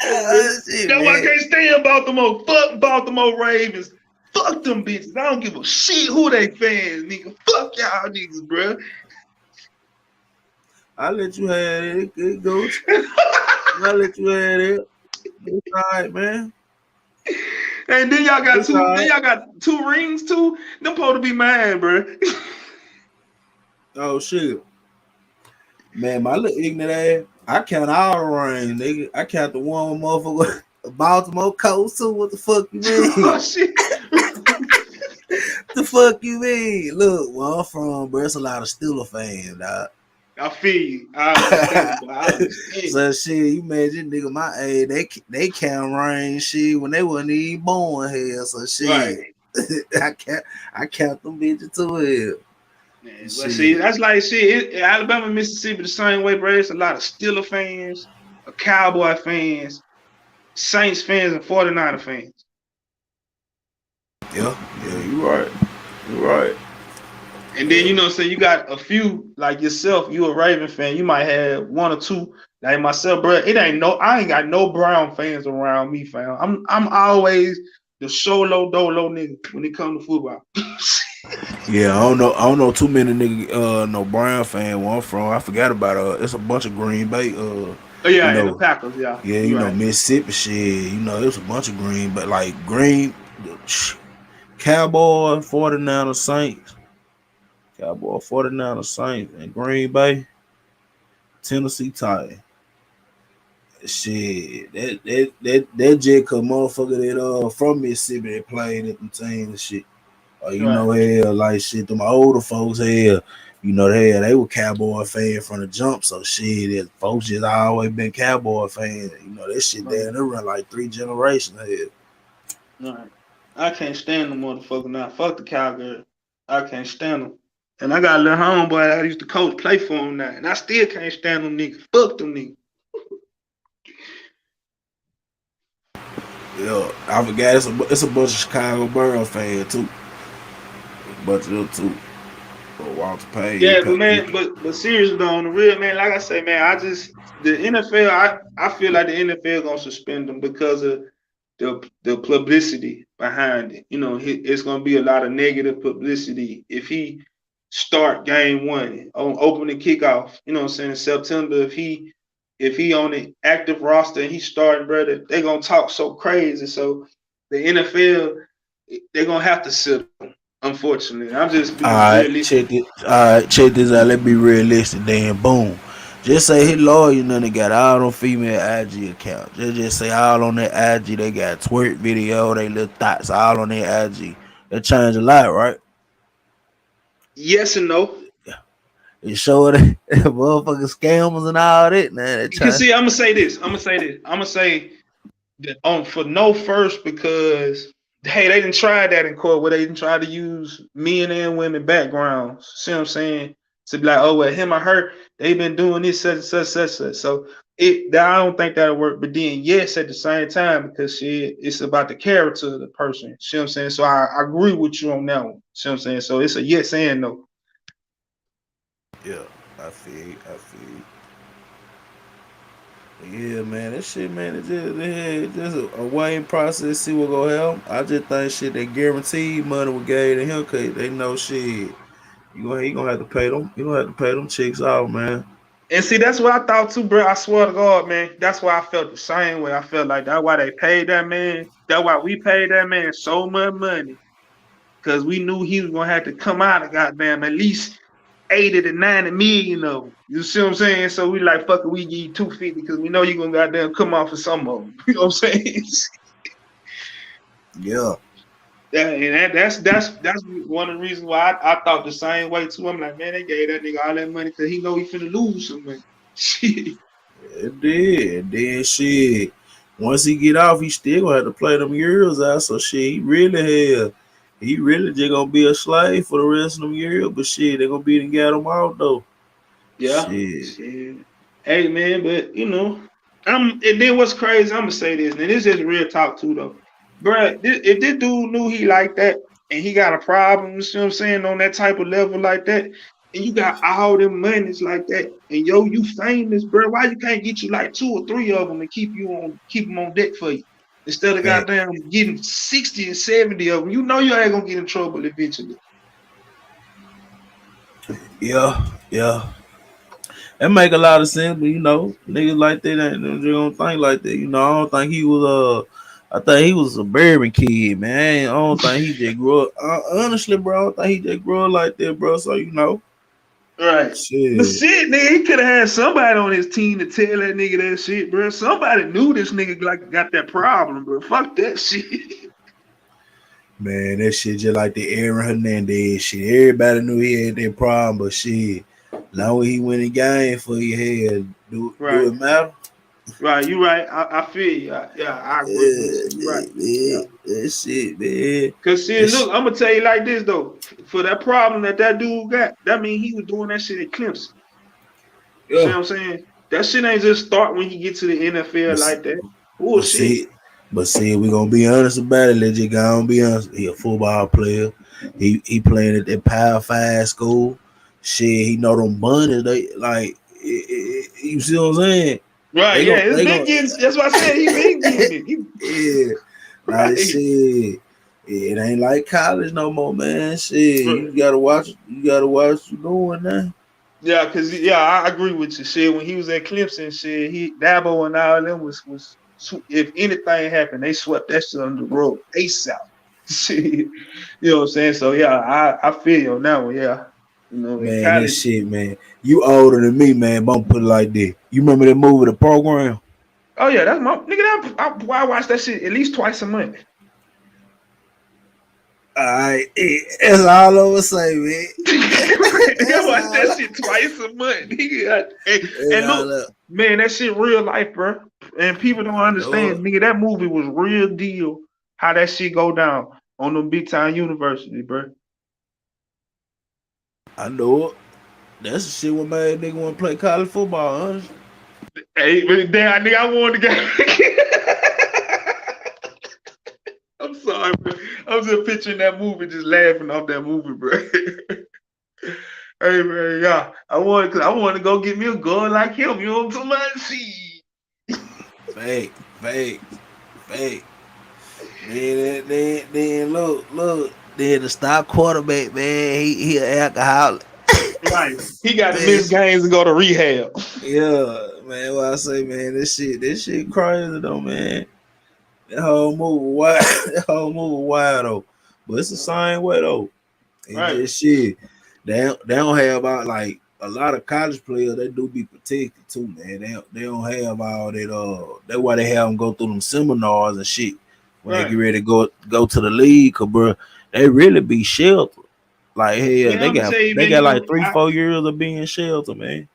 [SPEAKER 1] That's why I can't stand Baltimore. Fuck Baltimore Ravens. Fuck them bitches. I don't give a shit who they fans, nigga. Fuck y'all niggas, bro.
[SPEAKER 3] I'll let you have it. It goes. I'll let you have it. It's all right, man.
[SPEAKER 1] And then y'all got Then y'all got 2 rings too. Them supposed to be mine, bro.
[SPEAKER 3] Oh shit. Man, my little ignorant ass, I count all the rings, nigga. I count the one with motherfucker Baltimore Coast too. What the fuck you mean?
[SPEAKER 1] Oh shit.
[SPEAKER 3] The fuck you mean? Look, where I'm from, bro, it's a lot of Steelers fans, dog.
[SPEAKER 1] I feel you. I understand.
[SPEAKER 3] So shit, you imagine nigga my age, they count rings shit when they wasn't even born here. So shit, right. I count them bitches too here.
[SPEAKER 1] But see, that's like shit. Alabama, Mississippi, the same way, bro. It's a lot of Steeler fans, Cowboy fans, Saints fans, and 49er fans.
[SPEAKER 3] Yeah, you're right.
[SPEAKER 1] And then so you got a few like yourself. You a Raven fan. You might have 1 or 2 like myself, bro. I ain't got no Brown fans around me, fam. I'm always the solo dolo nigga when it comes to football.
[SPEAKER 3] Yeah, I don't know too many niggas no Brown fan where I'm from. I forgot about it's a bunch of Green Bay
[SPEAKER 1] and the Packers, yeah.
[SPEAKER 3] Yeah, Mississippi shit, it's a bunch of Green, but like Cowboy, 49er Saints. Cowboy, 49er Saints, and Green Bay, Tennessee Titans. Shit, that jet cause motherfucker that from Mississippi that played at them teams and shit. Hell, like shit, them older folks here, they were Cowboy fans from the jump. So shit, folks just always been Cowboy fans. That shit there, they run like 3 generations here.
[SPEAKER 1] Right. I can't stand them motherfucker now. Fuck the Cowgirls. I can't stand them. And I got a little homeboy that I used to coach play for him now. And I still can't stand them niggas. Fuck them niggas.
[SPEAKER 3] Yeah, I forgot it's a bunch of Chicago Bears fans too. A bunch of them too. Walter Payne.
[SPEAKER 1] Yeah, but man, but seriously though, on the real, man, like I say, man, the NFL, I feel like the NFL gonna suspend them because of the publicity behind it. It's gonna be a lot of negative publicity if he start game 1 on opening kickoff. You know what I'm saying? In September, if he on the active roster and he's starting, brother, they gonna talk so crazy. So the NFL, they're gonna have to sit him. Unfortunately, I'm just being realistic.
[SPEAKER 3] Check this out. Let's be realistic. Then boom. Just say his lawyer, they got all on female IG accounts. Just say all on their IG. They got twerk video, they little thoughts all on their IG. That change a lot, right?
[SPEAKER 1] Yes and no.
[SPEAKER 3] It showed motherfucking scammers and all that. Man,
[SPEAKER 1] you can see, I'm gonna say this. I'm gonna say that for no first because hey, they didn't try that in court where they didn't try to use men and women backgrounds. See what I'm saying? to be like, oh well, him or her, they've been doing this such and such. So I don't think that'll work. But then yes, at the same time, because it's about the character of the person. See what I'm saying? So I agree with you on that one. See what I'm saying? So it's a yes and no.
[SPEAKER 3] Yeah, I feel Yeah, man, that shit, man, it's just a weighing process. See what go help. I just think shit they guaranteed money we gave to him because they know shit. He gonna have to pay them. You gonna have to pay them chicks out, man.
[SPEAKER 1] And see, that's what I thought too, bro. I swear to God, man. That's why I felt the same way. I felt like that's why they paid that man. That's why we paid that man so much money. Because we knew he was gonna have to come out of goddamn at least 80 to 90 million of them. You see what I'm saying? So we like, fuck it, we give you 250 because we know you're gonna goddamn come off for some of them. You know what I'm saying?
[SPEAKER 3] Yeah.
[SPEAKER 1] And that's one of the reasons why I thought the same way too. I'm like, man, they gave that nigga all that money because he know he finna lose some money. Shit.
[SPEAKER 3] It did. And then shit. Once he get off, he still gonna have to play them years out. So shit, he really just gonna be a slave for the rest of them years. But shit, they gonna be to get him out though.
[SPEAKER 1] Yeah. Shit. Hey man, but you know, and then what's crazy, I'm gonna say this, and this is real talk too though. Bruh, if this dude knew he like that and he got a problem, you see what I'm saying, on that type of level like that, and you got all them monies like that, and you famous, bro. Why you can't get you like 2 or 3 of them and keep them on deck for you? Instead of goddamn getting 60 and 70 of them, you know you ain't gonna get in trouble eventually.
[SPEAKER 3] Yeah. That make a lot of sense, but you know, niggas like that they don't think like that. You know, I don't think he was I think he was a suburban kid, man. I don't think he just grew up. Honestly, bro, I don't think he just grew up like that, bro. So you know,
[SPEAKER 1] right?
[SPEAKER 3] Shit.
[SPEAKER 1] But shit, nigga, he could have had somebody on his team to tell that nigga that shit, bro. Somebody knew this nigga like got that problem, bro. Fuck that shit.
[SPEAKER 3] Man, that shit just like the Aaron Hernandez shit. Everybody knew he had that problem, but shit, long as he went in game for your head, do it matter?
[SPEAKER 1] Right, you right. I feel you. I agree with you. You right.
[SPEAKER 3] That shit, man.
[SPEAKER 1] Cause shit, look, I'm gonna tell you like this though. For that problem that dude got, that mean he was doing that shit at Clemson. You see what I'm saying? That shit ain't just start when he get to the NFL like that. Bullshit.
[SPEAKER 3] But see, we gonna be honest about it. Let's just go and be honest. He a football player. He playing at that Power 5 school. Shit, he know them bunnies. They like, you see what I'm saying?
[SPEAKER 1] Right, it's been getting. That's what I said. He been getting
[SPEAKER 3] it. Like shit. It ain't like college no more, man. Shit, you gotta watch. You gotta watch what you doing now.
[SPEAKER 1] Yeah, cause I agree with you. Shit, when he was at Clemson, shit, Dabo and all them was if anything happened, they swept that shit under the rug ASAP. Shit, you know what I'm saying? So yeah, I feel you on that one. Yeah, you know,
[SPEAKER 3] man, that shit, man. You older than me, man. But I'm put it like this. You remember that movie, The Program?
[SPEAKER 1] Oh yeah, that's my nigga. I watch that shit at least twice a month.
[SPEAKER 3] Alright, that's all I'm gonna say, man.
[SPEAKER 1] I watch that shit twice a month. And look, man, that shit real life, bro. And people don't understand, nigga. That movie was real deal. How that shit go down on them big time university, bro.
[SPEAKER 3] I know it. That's the shit what made nigga want to play college football, honestly.
[SPEAKER 1] Hey, but damn, nigga, I wanted to go. I'm sorry, bro. I'm just picturing that movie, just laughing off that movie, bro. Hey man, yeah, I want to go get me a gun like him. You know what I'm talking about?
[SPEAKER 3] Fake. Then look. Then the star quarterback, man, he an alcoholic.
[SPEAKER 1] Right, he got to miss games and go to rehab.
[SPEAKER 3] Yeah, man. What I say, man, this shit crazy though, man. That whole movie wild though. But it's the same way though. It's just shit. They don't have about like a lot of college players. They do be protected too, man. They don't have all that. That's why they have them go through them seminars and shit when they get ready to go to the league. Cause bro, they really be sheltered. Like hell, they got like 3-4 years of being sheltered, man.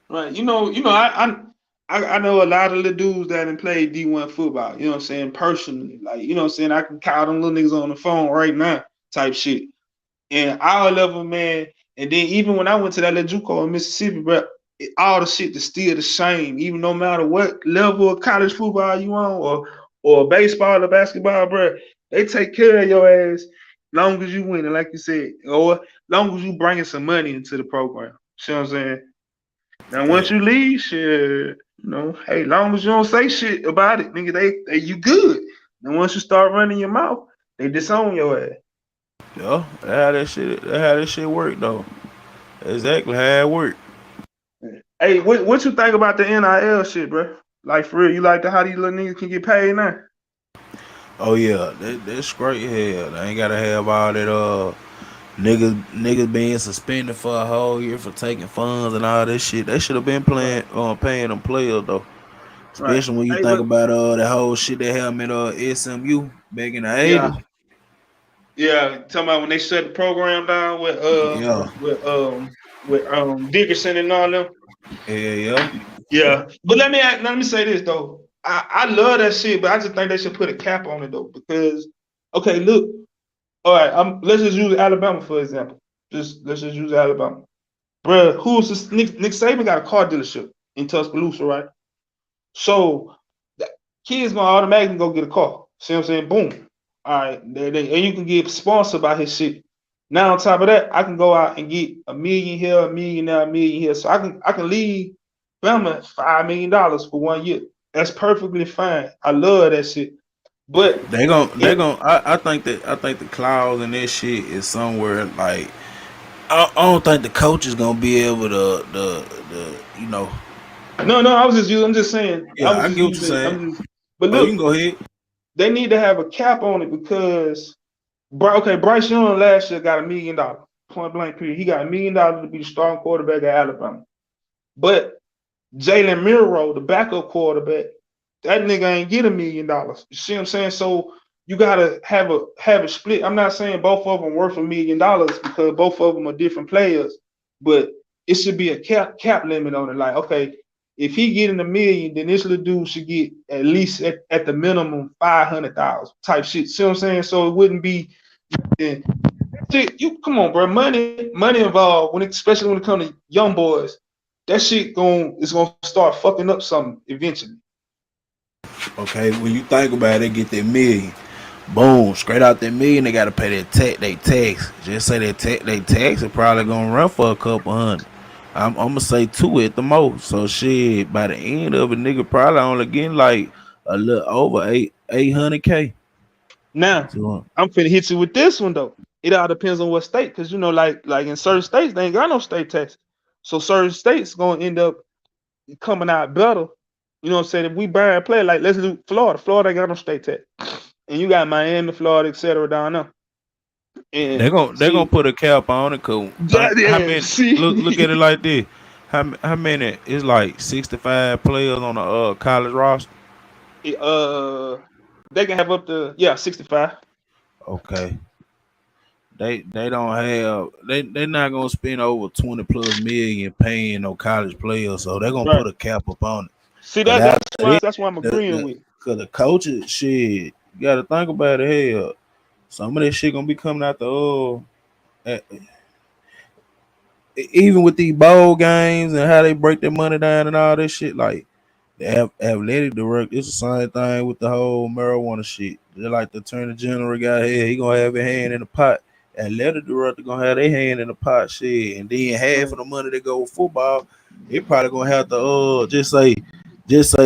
[SPEAKER 1] Right. You know, I know a lot of the dudes that done played D1 football, you know what I'm saying, personally. Like, you know what I'm saying, I can call them little niggas on the phone right now type shit. And all of them, man, And then even when I went to that little JUCO in Mississippi, bro, all the shit is still the same. Even no matter what level of college football you on, or baseball or basketball, bro, they take care of your ass long as you win, and like you said, or long as you bringing some money into the program. See what I'm saying? Now once you leave, shit, hey, long as you don't say shit about it, nigga, they you good. And once you start running your mouth, they disown your ass.
[SPEAKER 3] Yeah, that's how that shit work though. Exactly how it work.
[SPEAKER 1] Hey, what you think about the NIL shit, bro? Like for real, you like how these little niggas can get paid now?
[SPEAKER 3] Oh yeah, that's great. Hell, they ain't gotta have all that niggas being suspended for a whole year for taking funds and all that shit. They should have been paying them players though.
[SPEAKER 1] Right.
[SPEAKER 3] Especially when you
[SPEAKER 1] Hey,
[SPEAKER 3] think
[SPEAKER 1] but
[SPEAKER 3] about the whole shit that happened at SMU back in the
[SPEAKER 1] yeah,
[SPEAKER 3] 80s.
[SPEAKER 1] yeah. Talking about when they shut the program down
[SPEAKER 3] Yeah.
[SPEAKER 1] with Dickerson and all them.
[SPEAKER 3] Yeah.
[SPEAKER 1] Yeah, but let me say this though. I love that shit, but I just think they should put a cap on it though because okay, look, all right, let's just use Alabama for example. Let's just use Alabama, bro. Who's this? Nick Saban got a car dealership in Tuscaloosa, right? So the kids gonna automatically go get a car. See what I'm saying? Boom. All right, and you can get sponsored by his shit. Now on top of that, I can go out and get $1 million here, $1 million there, $1 million here. So I can leave Bama $5 million for 1 year. That's perfectly fine. I love that shit. But
[SPEAKER 3] I think the clause in that shit is somewhere like I don't think the coach is gonna be able to you know.
[SPEAKER 1] No, I'm just saying.
[SPEAKER 3] Yeah, I get what you're saying.
[SPEAKER 1] But
[SPEAKER 3] Oh, you
[SPEAKER 1] look,
[SPEAKER 3] can go ahead.
[SPEAKER 1] they need to have a cap on it because Bryce Young last year got $1 million, point blank period. He got $1 million to be the starting quarterback at Alabama. But Jalen Miro, the backup quarterback, that nigga ain't get $1 million. You see what I'm saying? So you gotta have a split. I'm not saying both of them worth $1 million because both of them are different players, but it should be a cap limit on it. Like, okay, if he getting $1 million, then this little dude should get at least at the minimum 500,000 type shit. See what I'm saying? So it wouldn't be. You come on, bro. Money involved especially when it comes to young boys. That shit is gonna start fucking up something eventually.
[SPEAKER 3] Okay, when you think about it, they get that million. Boom, straight out that million, they gotta pay they tax. Just say they tax is probably gonna run for a couple hundred. I'm gonna say two at the most. So shit, by the end of it, nigga probably only getting like a little over 800K.
[SPEAKER 1] Now,
[SPEAKER 3] So,
[SPEAKER 1] I'm finna hit you with this one though. It all depends on what state, because like in certain states they ain't got no state tax. So certain states gonna end up coming out better. You know what I'm saying? If we buy and play, like let's do Florida. Florida ain't got no state tax. And you got Miami, Florida, etc. down there.
[SPEAKER 3] they're
[SPEAKER 1] And
[SPEAKER 3] gonna put a cap on it. Cause how many? Look at it like this. How many? It's like 65 players on the college roster.
[SPEAKER 1] They can have up to 65.
[SPEAKER 3] Okay. They don't have they not gonna spend over 20 plus million paying no college players, so they're gonna
[SPEAKER 1] Right.
[SPEAKER 3] put a cap upon it.
[SPEAKER 1] See that's why I'm agreeing with.
[SPEAKER 3] Cause the coaches shit, you gotta think about it. Hell, some of that shit gonna be coming out even with these bowl games and how they break their money down and all this shit. Like the athletic director, it's the same thing with the whole marijuana shit. They're like the attorney general guy here, he gonna have a hand in the pot. Athletic director gonna have their hand in the pot shit, and then half of the money that go with football, they probably gonna have to just say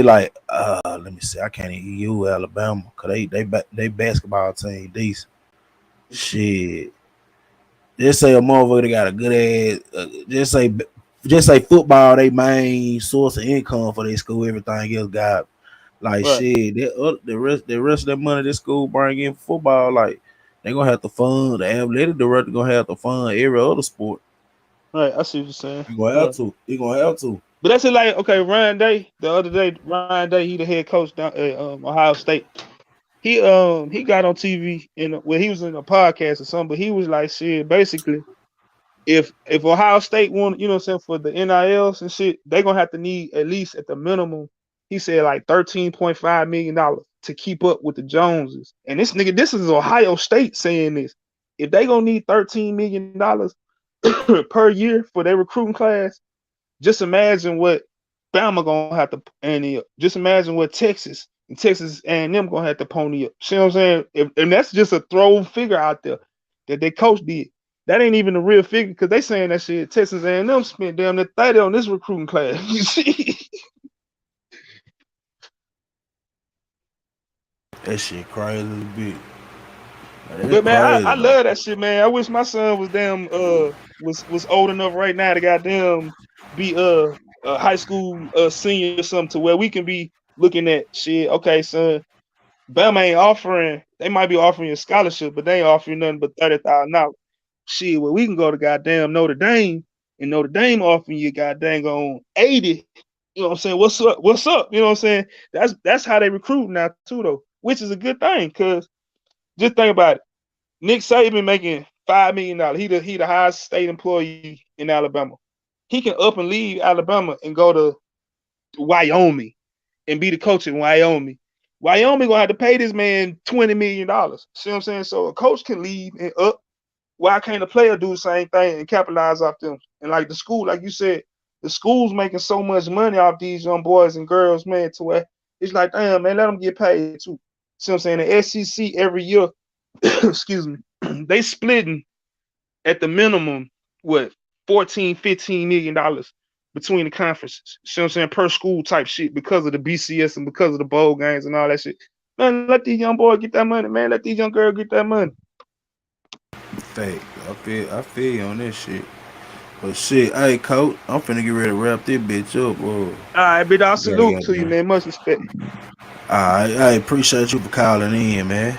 [SPEAKER 3] like let me see, I can't even use Alabama because they basketball team decent. Shit. Just say a motherfucker that got a good ass. Just say football. They main source of income for their school. Everything else got like
[SPEAKER 1] Right.
[SPEAKER 3] shit. The rest of that money this school bring in football. Like they gonna have to fund the athletic director. Gonna have to fund every other sport.
[SPEAKER 1] Right. I see what you're saying.
[SPEAKER 3] You gonna have to. You gonna have to.
[SPEAKER 1] But that's it. Like okay, Ryan Day. The other day, Ryan Day, he the head coach down at Ohio State. He got on TV he was in a podcast or something, but he was like shit. Basically, if Ohio State want, you know what I'm saying, for the NILs and shit, they gonna have to need at least at the minimum, he said like $13.5 million to keep up with the Joneses. And this is Ohio State saying this. If they gonna need $13 million, per year for their recruiting class. Just imagine what Bama gonna have to pony up. Just imagine what Texas and them gonna have to pony up. See what I'm saying? And that's just a throw figure out there that their coach did. That ain't even a real figure because they saying that shit. Texas and them spent damn near 30 on this recruiting class. You see?
[SPEAKER 3] That shit crazy as a bitch.
[SPEAKER 1] But man, I love that shit, man. I wish my son was was old enough right now to goddamn be a high school senior or something to where we can be looking at shit. Okay, son, Bama ain't offering. They might be offering you a scholarship, but they ain't offering nothing but $30,000. Shit, well, we can go to goddamn Notre Dame, and Notre Dame offering you goddamn on 80. You know what I'm saying? What's up? What's up? You know what I'm saying? That's how they recruit now too, though, which is a good thing because just think about it. Nick Saban making $5 million. He the highest state employee in Alabama. He can up and leave Alabama and go to Wyoming and be the coach in Wyoming. Wyoming gonna have to pay this man $20 million. See what I'm saying? So a coach can leave and up. Why can't a player do the same thing and capitalize off them? And like the school, like you said, the school's making so much money off these young boys and girls, man, to where it's like, damn, man, let them get paid too. See what I'm saying? The SEC every year, excuse me, they splitting at the minimum, what, $14-15 million between the conferences. See what I'm saying? Per school type shit because of the BCS and because of the bowl games and all that shit. Man, let these young boys get that money, man. Let these young girls get that money.
[SPEAKER 3] Fact. I feel you on this shit. But shit, hey, coach, I'm finna get ready to wrap this bitch up, bro.
[SPEAKER 1] All right, big dog, salute to you, man. Much respect.
[SPEAKER 3] All right, I appreciate you for calling in, man.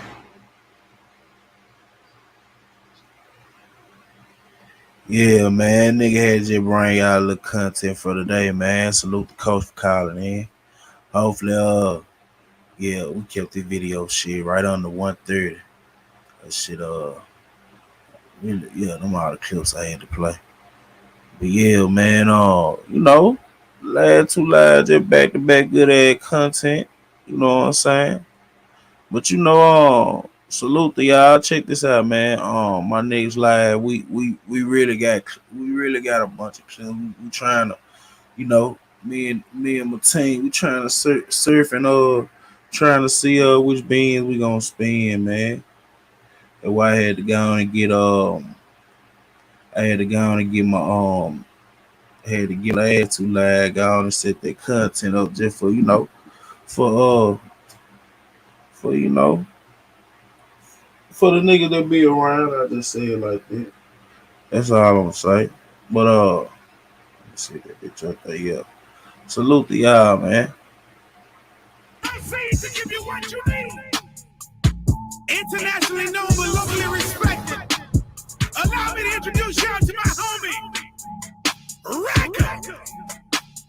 [SPEAKER 3] Yeah, man, nigga had to just bring y'all a little content for today, man. Salute the coach for calling in. Hopefully, yeah, we kept the video shit right under 130. That shit, really, yeah, them all the clips I had to play. But yeah, man, you know, last two lives, just back to back good ass content. You know what I'm saying? But you know, salute to y'all. Check this out, man. My next live, we really got a bunch of clips. We trying to, you know, me and my team, we trying to surf and trying to see which beans we gonna spin, man. That's why I had to go on and get my I had to get last two lag on and set that content up just for, you know, for you know, for the nigga that be around. I just say it like that. That's all I'm gonna say. But let me see that bitch up there. Yeah. Salute to y'all, man.
[SPEAKER 2] I say to give you what you need. Internationally known but locally respected. Allow me to introduce y'all to my homie, Racker.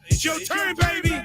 [SPEAKER 2] It's your turn, baby.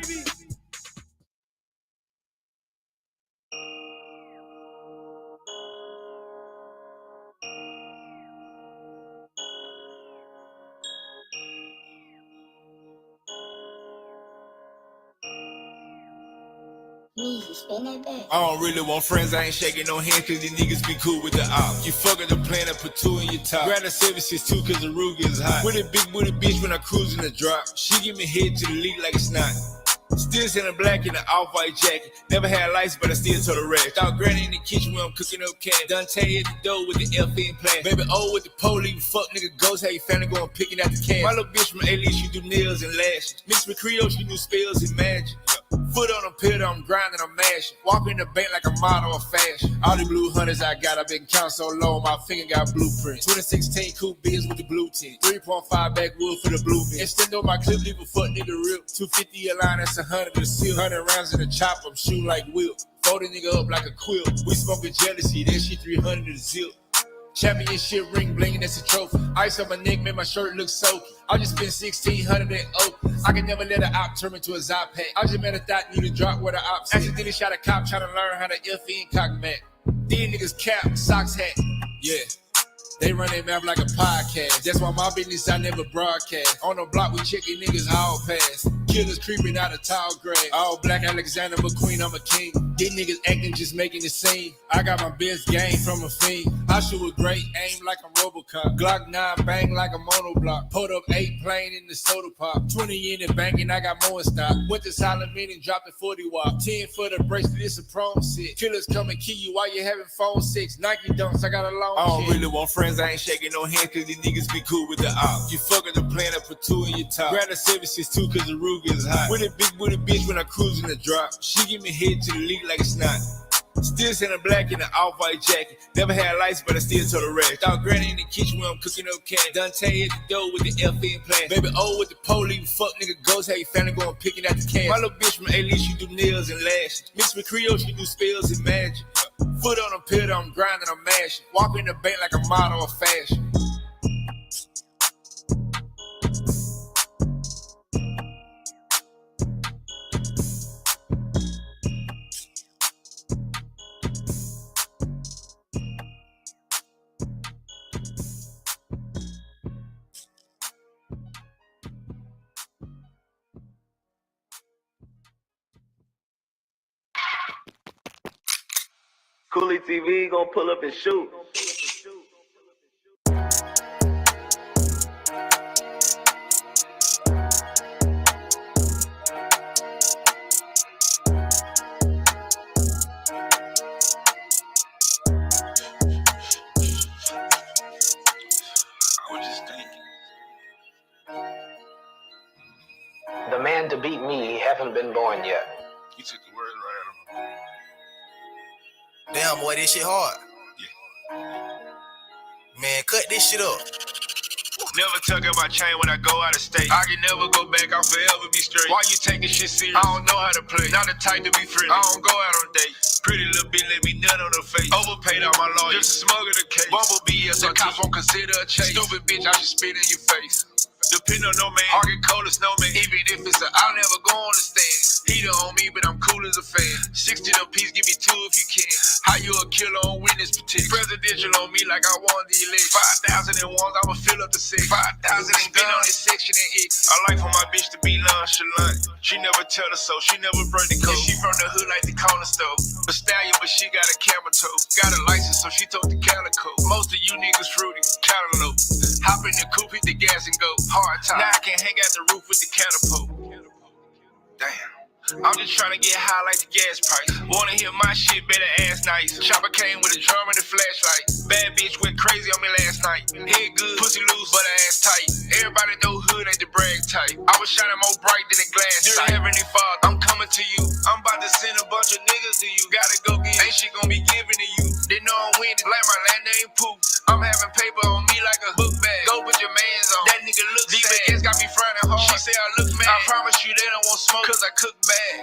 [SPEAKER 2] I don't really want friends, I ain't shaking no hands cause these niggas be cool with the op. You fucking the planet, put two in your top. Grab the 762 cause the Ruger is hot. With a big booty bitch when I cruise in the drop. She give me head to the league like it's not. Still selling black in the off-white jacket. Never had lights, but I still told the rest. Thought granny in the kitchen when I'm cooking up cat. Dante at the door with the FN plan. Baby O with the police, fuck nigga ghost. How you family going picking out the cash. My little bitch from A-League, she do nails and lashes. Mixed with Creole, she do spells and magic. Foot on a pedal, I'm grinding, I'm mashing. Walk in the bank like a model of fashion. All the blue hunters I got, I've been counting so low, my finger got blueprints. 2016 coupe biz with the blue tint. 3.5 backwood for the blue bin. Extend on my clip, leave a fuck nigga rip. 250 a line, that's 100 a seal. 100 rounds in the chop, I'm shooting like Will. Fold a nigga up like a quilt. We smoking jealousy, that shit 300 a zip. Championship ring blingin', that's a trophy. Ice on my neck, made my shirt look soaky. I just spent 1,600 at Oakland. I can never let an op turn me to a Zop pack. I just met a thought need to drop where the ops accidentally shot a cop trying to learn how to FN cock mat. These niggas cap, socks hat. Yeah. They run their mouth like a podcast. That's why my business I never broadcast. On the block we checking niggas all pass. Killers creeping out of tall grass. All black Alexander McQueen, I'm a king. These niggas acting just making it seem. I got my best game from a fiend. I shoot with great aim like I'm Robocop. Glock 9 bang like a monoblock. Pulled up 8 plane in the soda pop. 20 in the bank and I got more in stock. Went to silent meeting, dropping 40 watt. 10 for the bracelet, it's a prom set. Killers come and kill you while you having phone sex. Nike dunks, I got a long I don't really want friends, I ain't shaking no hand cause these niggas be cool with the op. You fucking the planet for 2 in your top. Grab the 762 cause the roof is hot. With a big booty bitch when I cruise in the drop. She give me head to the league like it's not. Still sending black in an off-white jacket. Never had lights, but I still told the rest. Dog granny in the kitchen when I'm cooking up cat. Dante at the door with the FN plan. Baby O with the pole, even fuck nigga ghost. How you family going picking out the cash. My little bitch from A-Lee, she do nails and lashes. Miss McCreo, she do spells and magic. Foot on a pillar, I'm grinding, I'm mashing. Walk in the bank like a model of fashion.
[SPEAKER 4] Coolie TV gonna pull up and shoot.
[SPEAKER 5] The man to beat me haven't been born yet.
[SPEAKER 6] You took the words right out of my mouth. Damn, boy, this shit hard. Yeah. Man, cut this shit up.
[SPEAKER 2] Never tuck in my chain when I go out of state. I can never go back, I'll forever be straight. Why you taking shit serious? I don't know how to play. Not the type to be friendly. I don't go out on dates. Pretty little bitch let me nut on her face. Overpaid all my lawyers, just smuggle the case. Bumblebee, yes, the cops won't consider a chase. Stupid bitch, I should spit in your face. Depend on no man, hard get cold as snowman. Even if it's I'll never go on the stand. Heater on me, but I'm cool as a fan. 60 a piece, give me 2 if you can. How you a killer on witness protection? Presidential on me like I won the election. 5,000 and ones, I'ma fill up the six. 5,000 and been on this section and X. I like for my bitch to be nonchalant. She never tell us so, she never break the code. Yeah, she from the hood like the corner store. A stallion, but she got a camera toe. Got a license, so she told the calico. Most of you niggas fruity, cantaloupe. Hop in the coupe, hit the gas and go. Hard time. Now I can hang out the roof with the catapult. Damn. I'm just trying to get high like the gas price. Wanna hear my shit, better ass nice. Chopper came with a drum and a flashlight. Bad bitch went crazy on me last night. Head good, pussy loose, but ass tight. Everybody know hood ain't the brag type. I was shining more bright than a glass sight. Dear Heavenly Father, I'm coming to you. I'm about to send a bunch of niggas to you. Gotta go get ain't shit gonna be given to you. They know I'm winning like my last name Pooh. I'm having paper on me like a book bag. Go put your mans on. That nigga look sad. These got me frowning hard. She say I look mad. I promise you they don't want smoke cause I cook bad.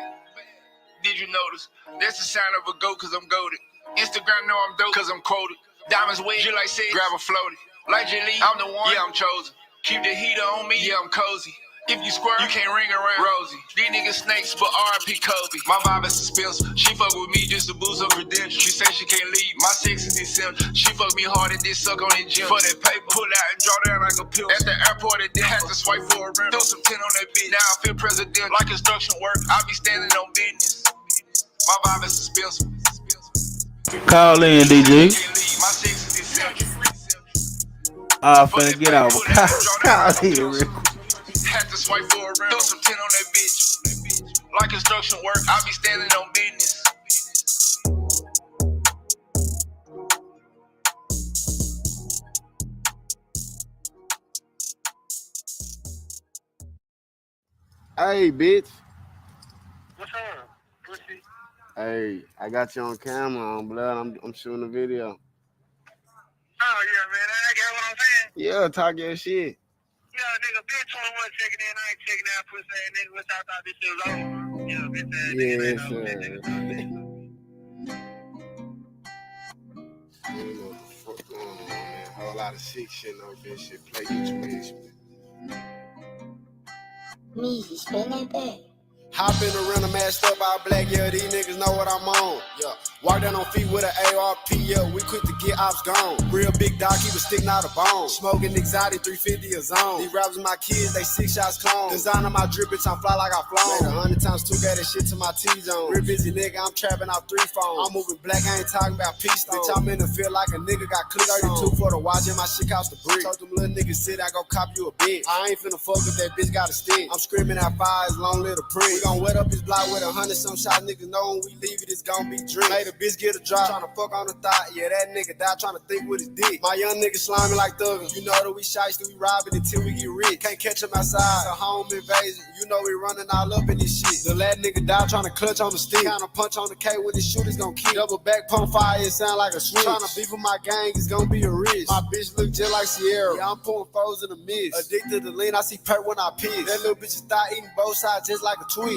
[SPEAKER 2] Did you notice? That's the sign of a goat cause I'm goated. Instagram know I'm dope cause I'm quoted. Diamonds wet, just like said, grab a floaty. Like J-Lee, I'm the one, yeah I'm chosen. Keep the heater on me, yeah I'm cozy. If you squirt, you can't ring around Rosie. These niggas snakes, but R.I.P. Kobe. My vibe is expensive. She fuck with me just to boost her credentials. She say she can't leave. My sex is essential. She fuck me hard and did suck on that gym. For that paper, pull out and draw down like a pill. At the airport, it did have to swipe for a rim. Throw some 10 on that bitch. Now I feel presidential. Like construction work, I be standing on business. My vibe is expensive.
[SPEAKER 3] Call in, DJ.
[SPEAKER 2] My sex is essential.
[SPEAKER 3] Finna get out. Call in, real quick.
[SPEAKER 2] Had to swipe for a rim. Throw some 10 on that bitch. Like construction work, I be standing on business.
[SPEAKER 7] Hey, bitch.
[SPEAKER 8] What's up, pussy?
[SPEAKER 7] Hey, I got you on camera, on blood. I'm shooting a video.
[SPEAKER 8] Oh, yeah, man. I get what I'm saying?
[SPEAKER 7] Yeah, talk your shit.
[SPEAKER 8] Yeah, nigga, bitch 21 checking in. I ain't checking out, pussy ass nigga. Which I thought this shit was over. Yeah, bitch ass nigga.
[SPEAKER 7] Yeah,
[SPEAKER 8] Ain't no
[SPEAKER 7] sure.
[SPEAKER 8] bitch nigga.
[SPEAKER 7] I don't know what the fuck going on, man. Whole lot of sick shit on this shit. Play YouTube.
[SPEAKER 14] Me, spell like that.
[SPEAKER 7] Hop in the rental, mashed up all black, yeah, these niggas know what I'm on. Yeah, walk down on feet with an ARP, yeah, we quick to get ops gone. Real big dog, he was sticking out a bone. Smoking exotic, 350 a zone. These rappers my kids, they 6 shots clone. Designer my drip, bitch, I'm fly like I flown. Made 100 times 2, got that shit to my T-zone. Real busy nigga, I'm trapping off 3 phones. I'm moving black, I ain't talking about peace, bitch, I'm in the field like a nigga got clicked. 32 for the watch, and my shit cost a brick. Told them little niggas sit, I go cop you a bitch. I ain't finna fuck if that bitch got a stick. I'm screaming out fires, long little print. We gon' wet up this block with 100 some shots, niggas know when we leave it, it's gon' be drink. Made a bitch get a drop, tryna fuck on the thigh. Yeah, that nigga die tryna think with his dick. My young nigga slimy like thuggin'. You know that we shiesty, we robbing until we get rich. Can't catch him outside, it's a home invasion. You know we running all up in this shit. The lad nigga die tryna clutch on the stick. Kinda punch on the K when the shooters gon' kick. Double back pump fire, it sound like a switch. Tryna beef with my gang, it's gon' be a risk. My bitch look just like Sierra. Yeah, I'm pulling foes in the mist. Addicted to lean, I see perk when I piss. That little bitch is thigh eating both sides just like a Twix.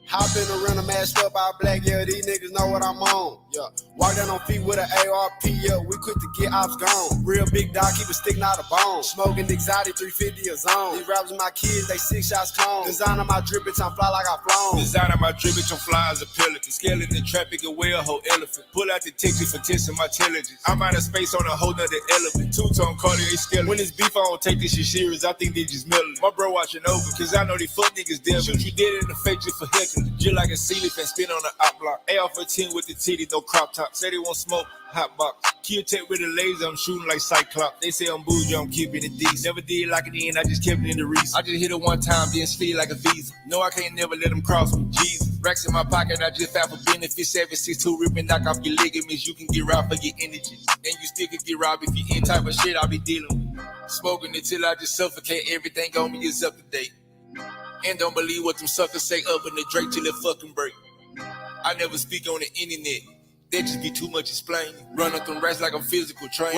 [SPEAKER 7] Hop in the rental, mashed up all black, yeah, these niggas know what I'm on. Yeah, walk down on feet with an ARP, yeah, we quick to get ops gone. Real big dog, keep it sticking out a bone. Smoking exotic, 350 a zone. These rappers my kids, they 6 shots clone. Designer my drip, bitch, I'm fly like I flown.
[SPEAKER 2] Designer my drip, bitch, I'm fly as a pelican. Scaling the traffic away a whole elephant. Pull out the ticket for testing my intelligence. I'm out of space on a whole nother element. Two-tone Cartier skeleton. When it's beef, I don't take this shit serious, I think they just melting. My bro watching over, cause I know they fuck niggas dead. Shoot you dead in the face just for heckling. Just like a ceiling and spin on the op block. AR-15 with the titty, no crop top. Say they won't smoke, hot box. Kill tech with a laser, I'm shooting like Cyclops. They say I'm bougie, I'm keeping it decent. Never did like it in, I just kept it in the reason. I just hit it one time, then speed like a visa. No, I can't never let them cross me, Jesus. Racks in my pocket, I just found for benefits. 762 ripping, knock off your ligaments. You can get robbed for your energy. And you still can get robbed if you in type of shit I'll be dealing with. Smoking until I just suffocate, everything on me is up to date. And don't believe what them suckers say up in the Drake till it fucking break. I never speak on the internet. That just be too much explaining. Run up them rats like I'm physical trained.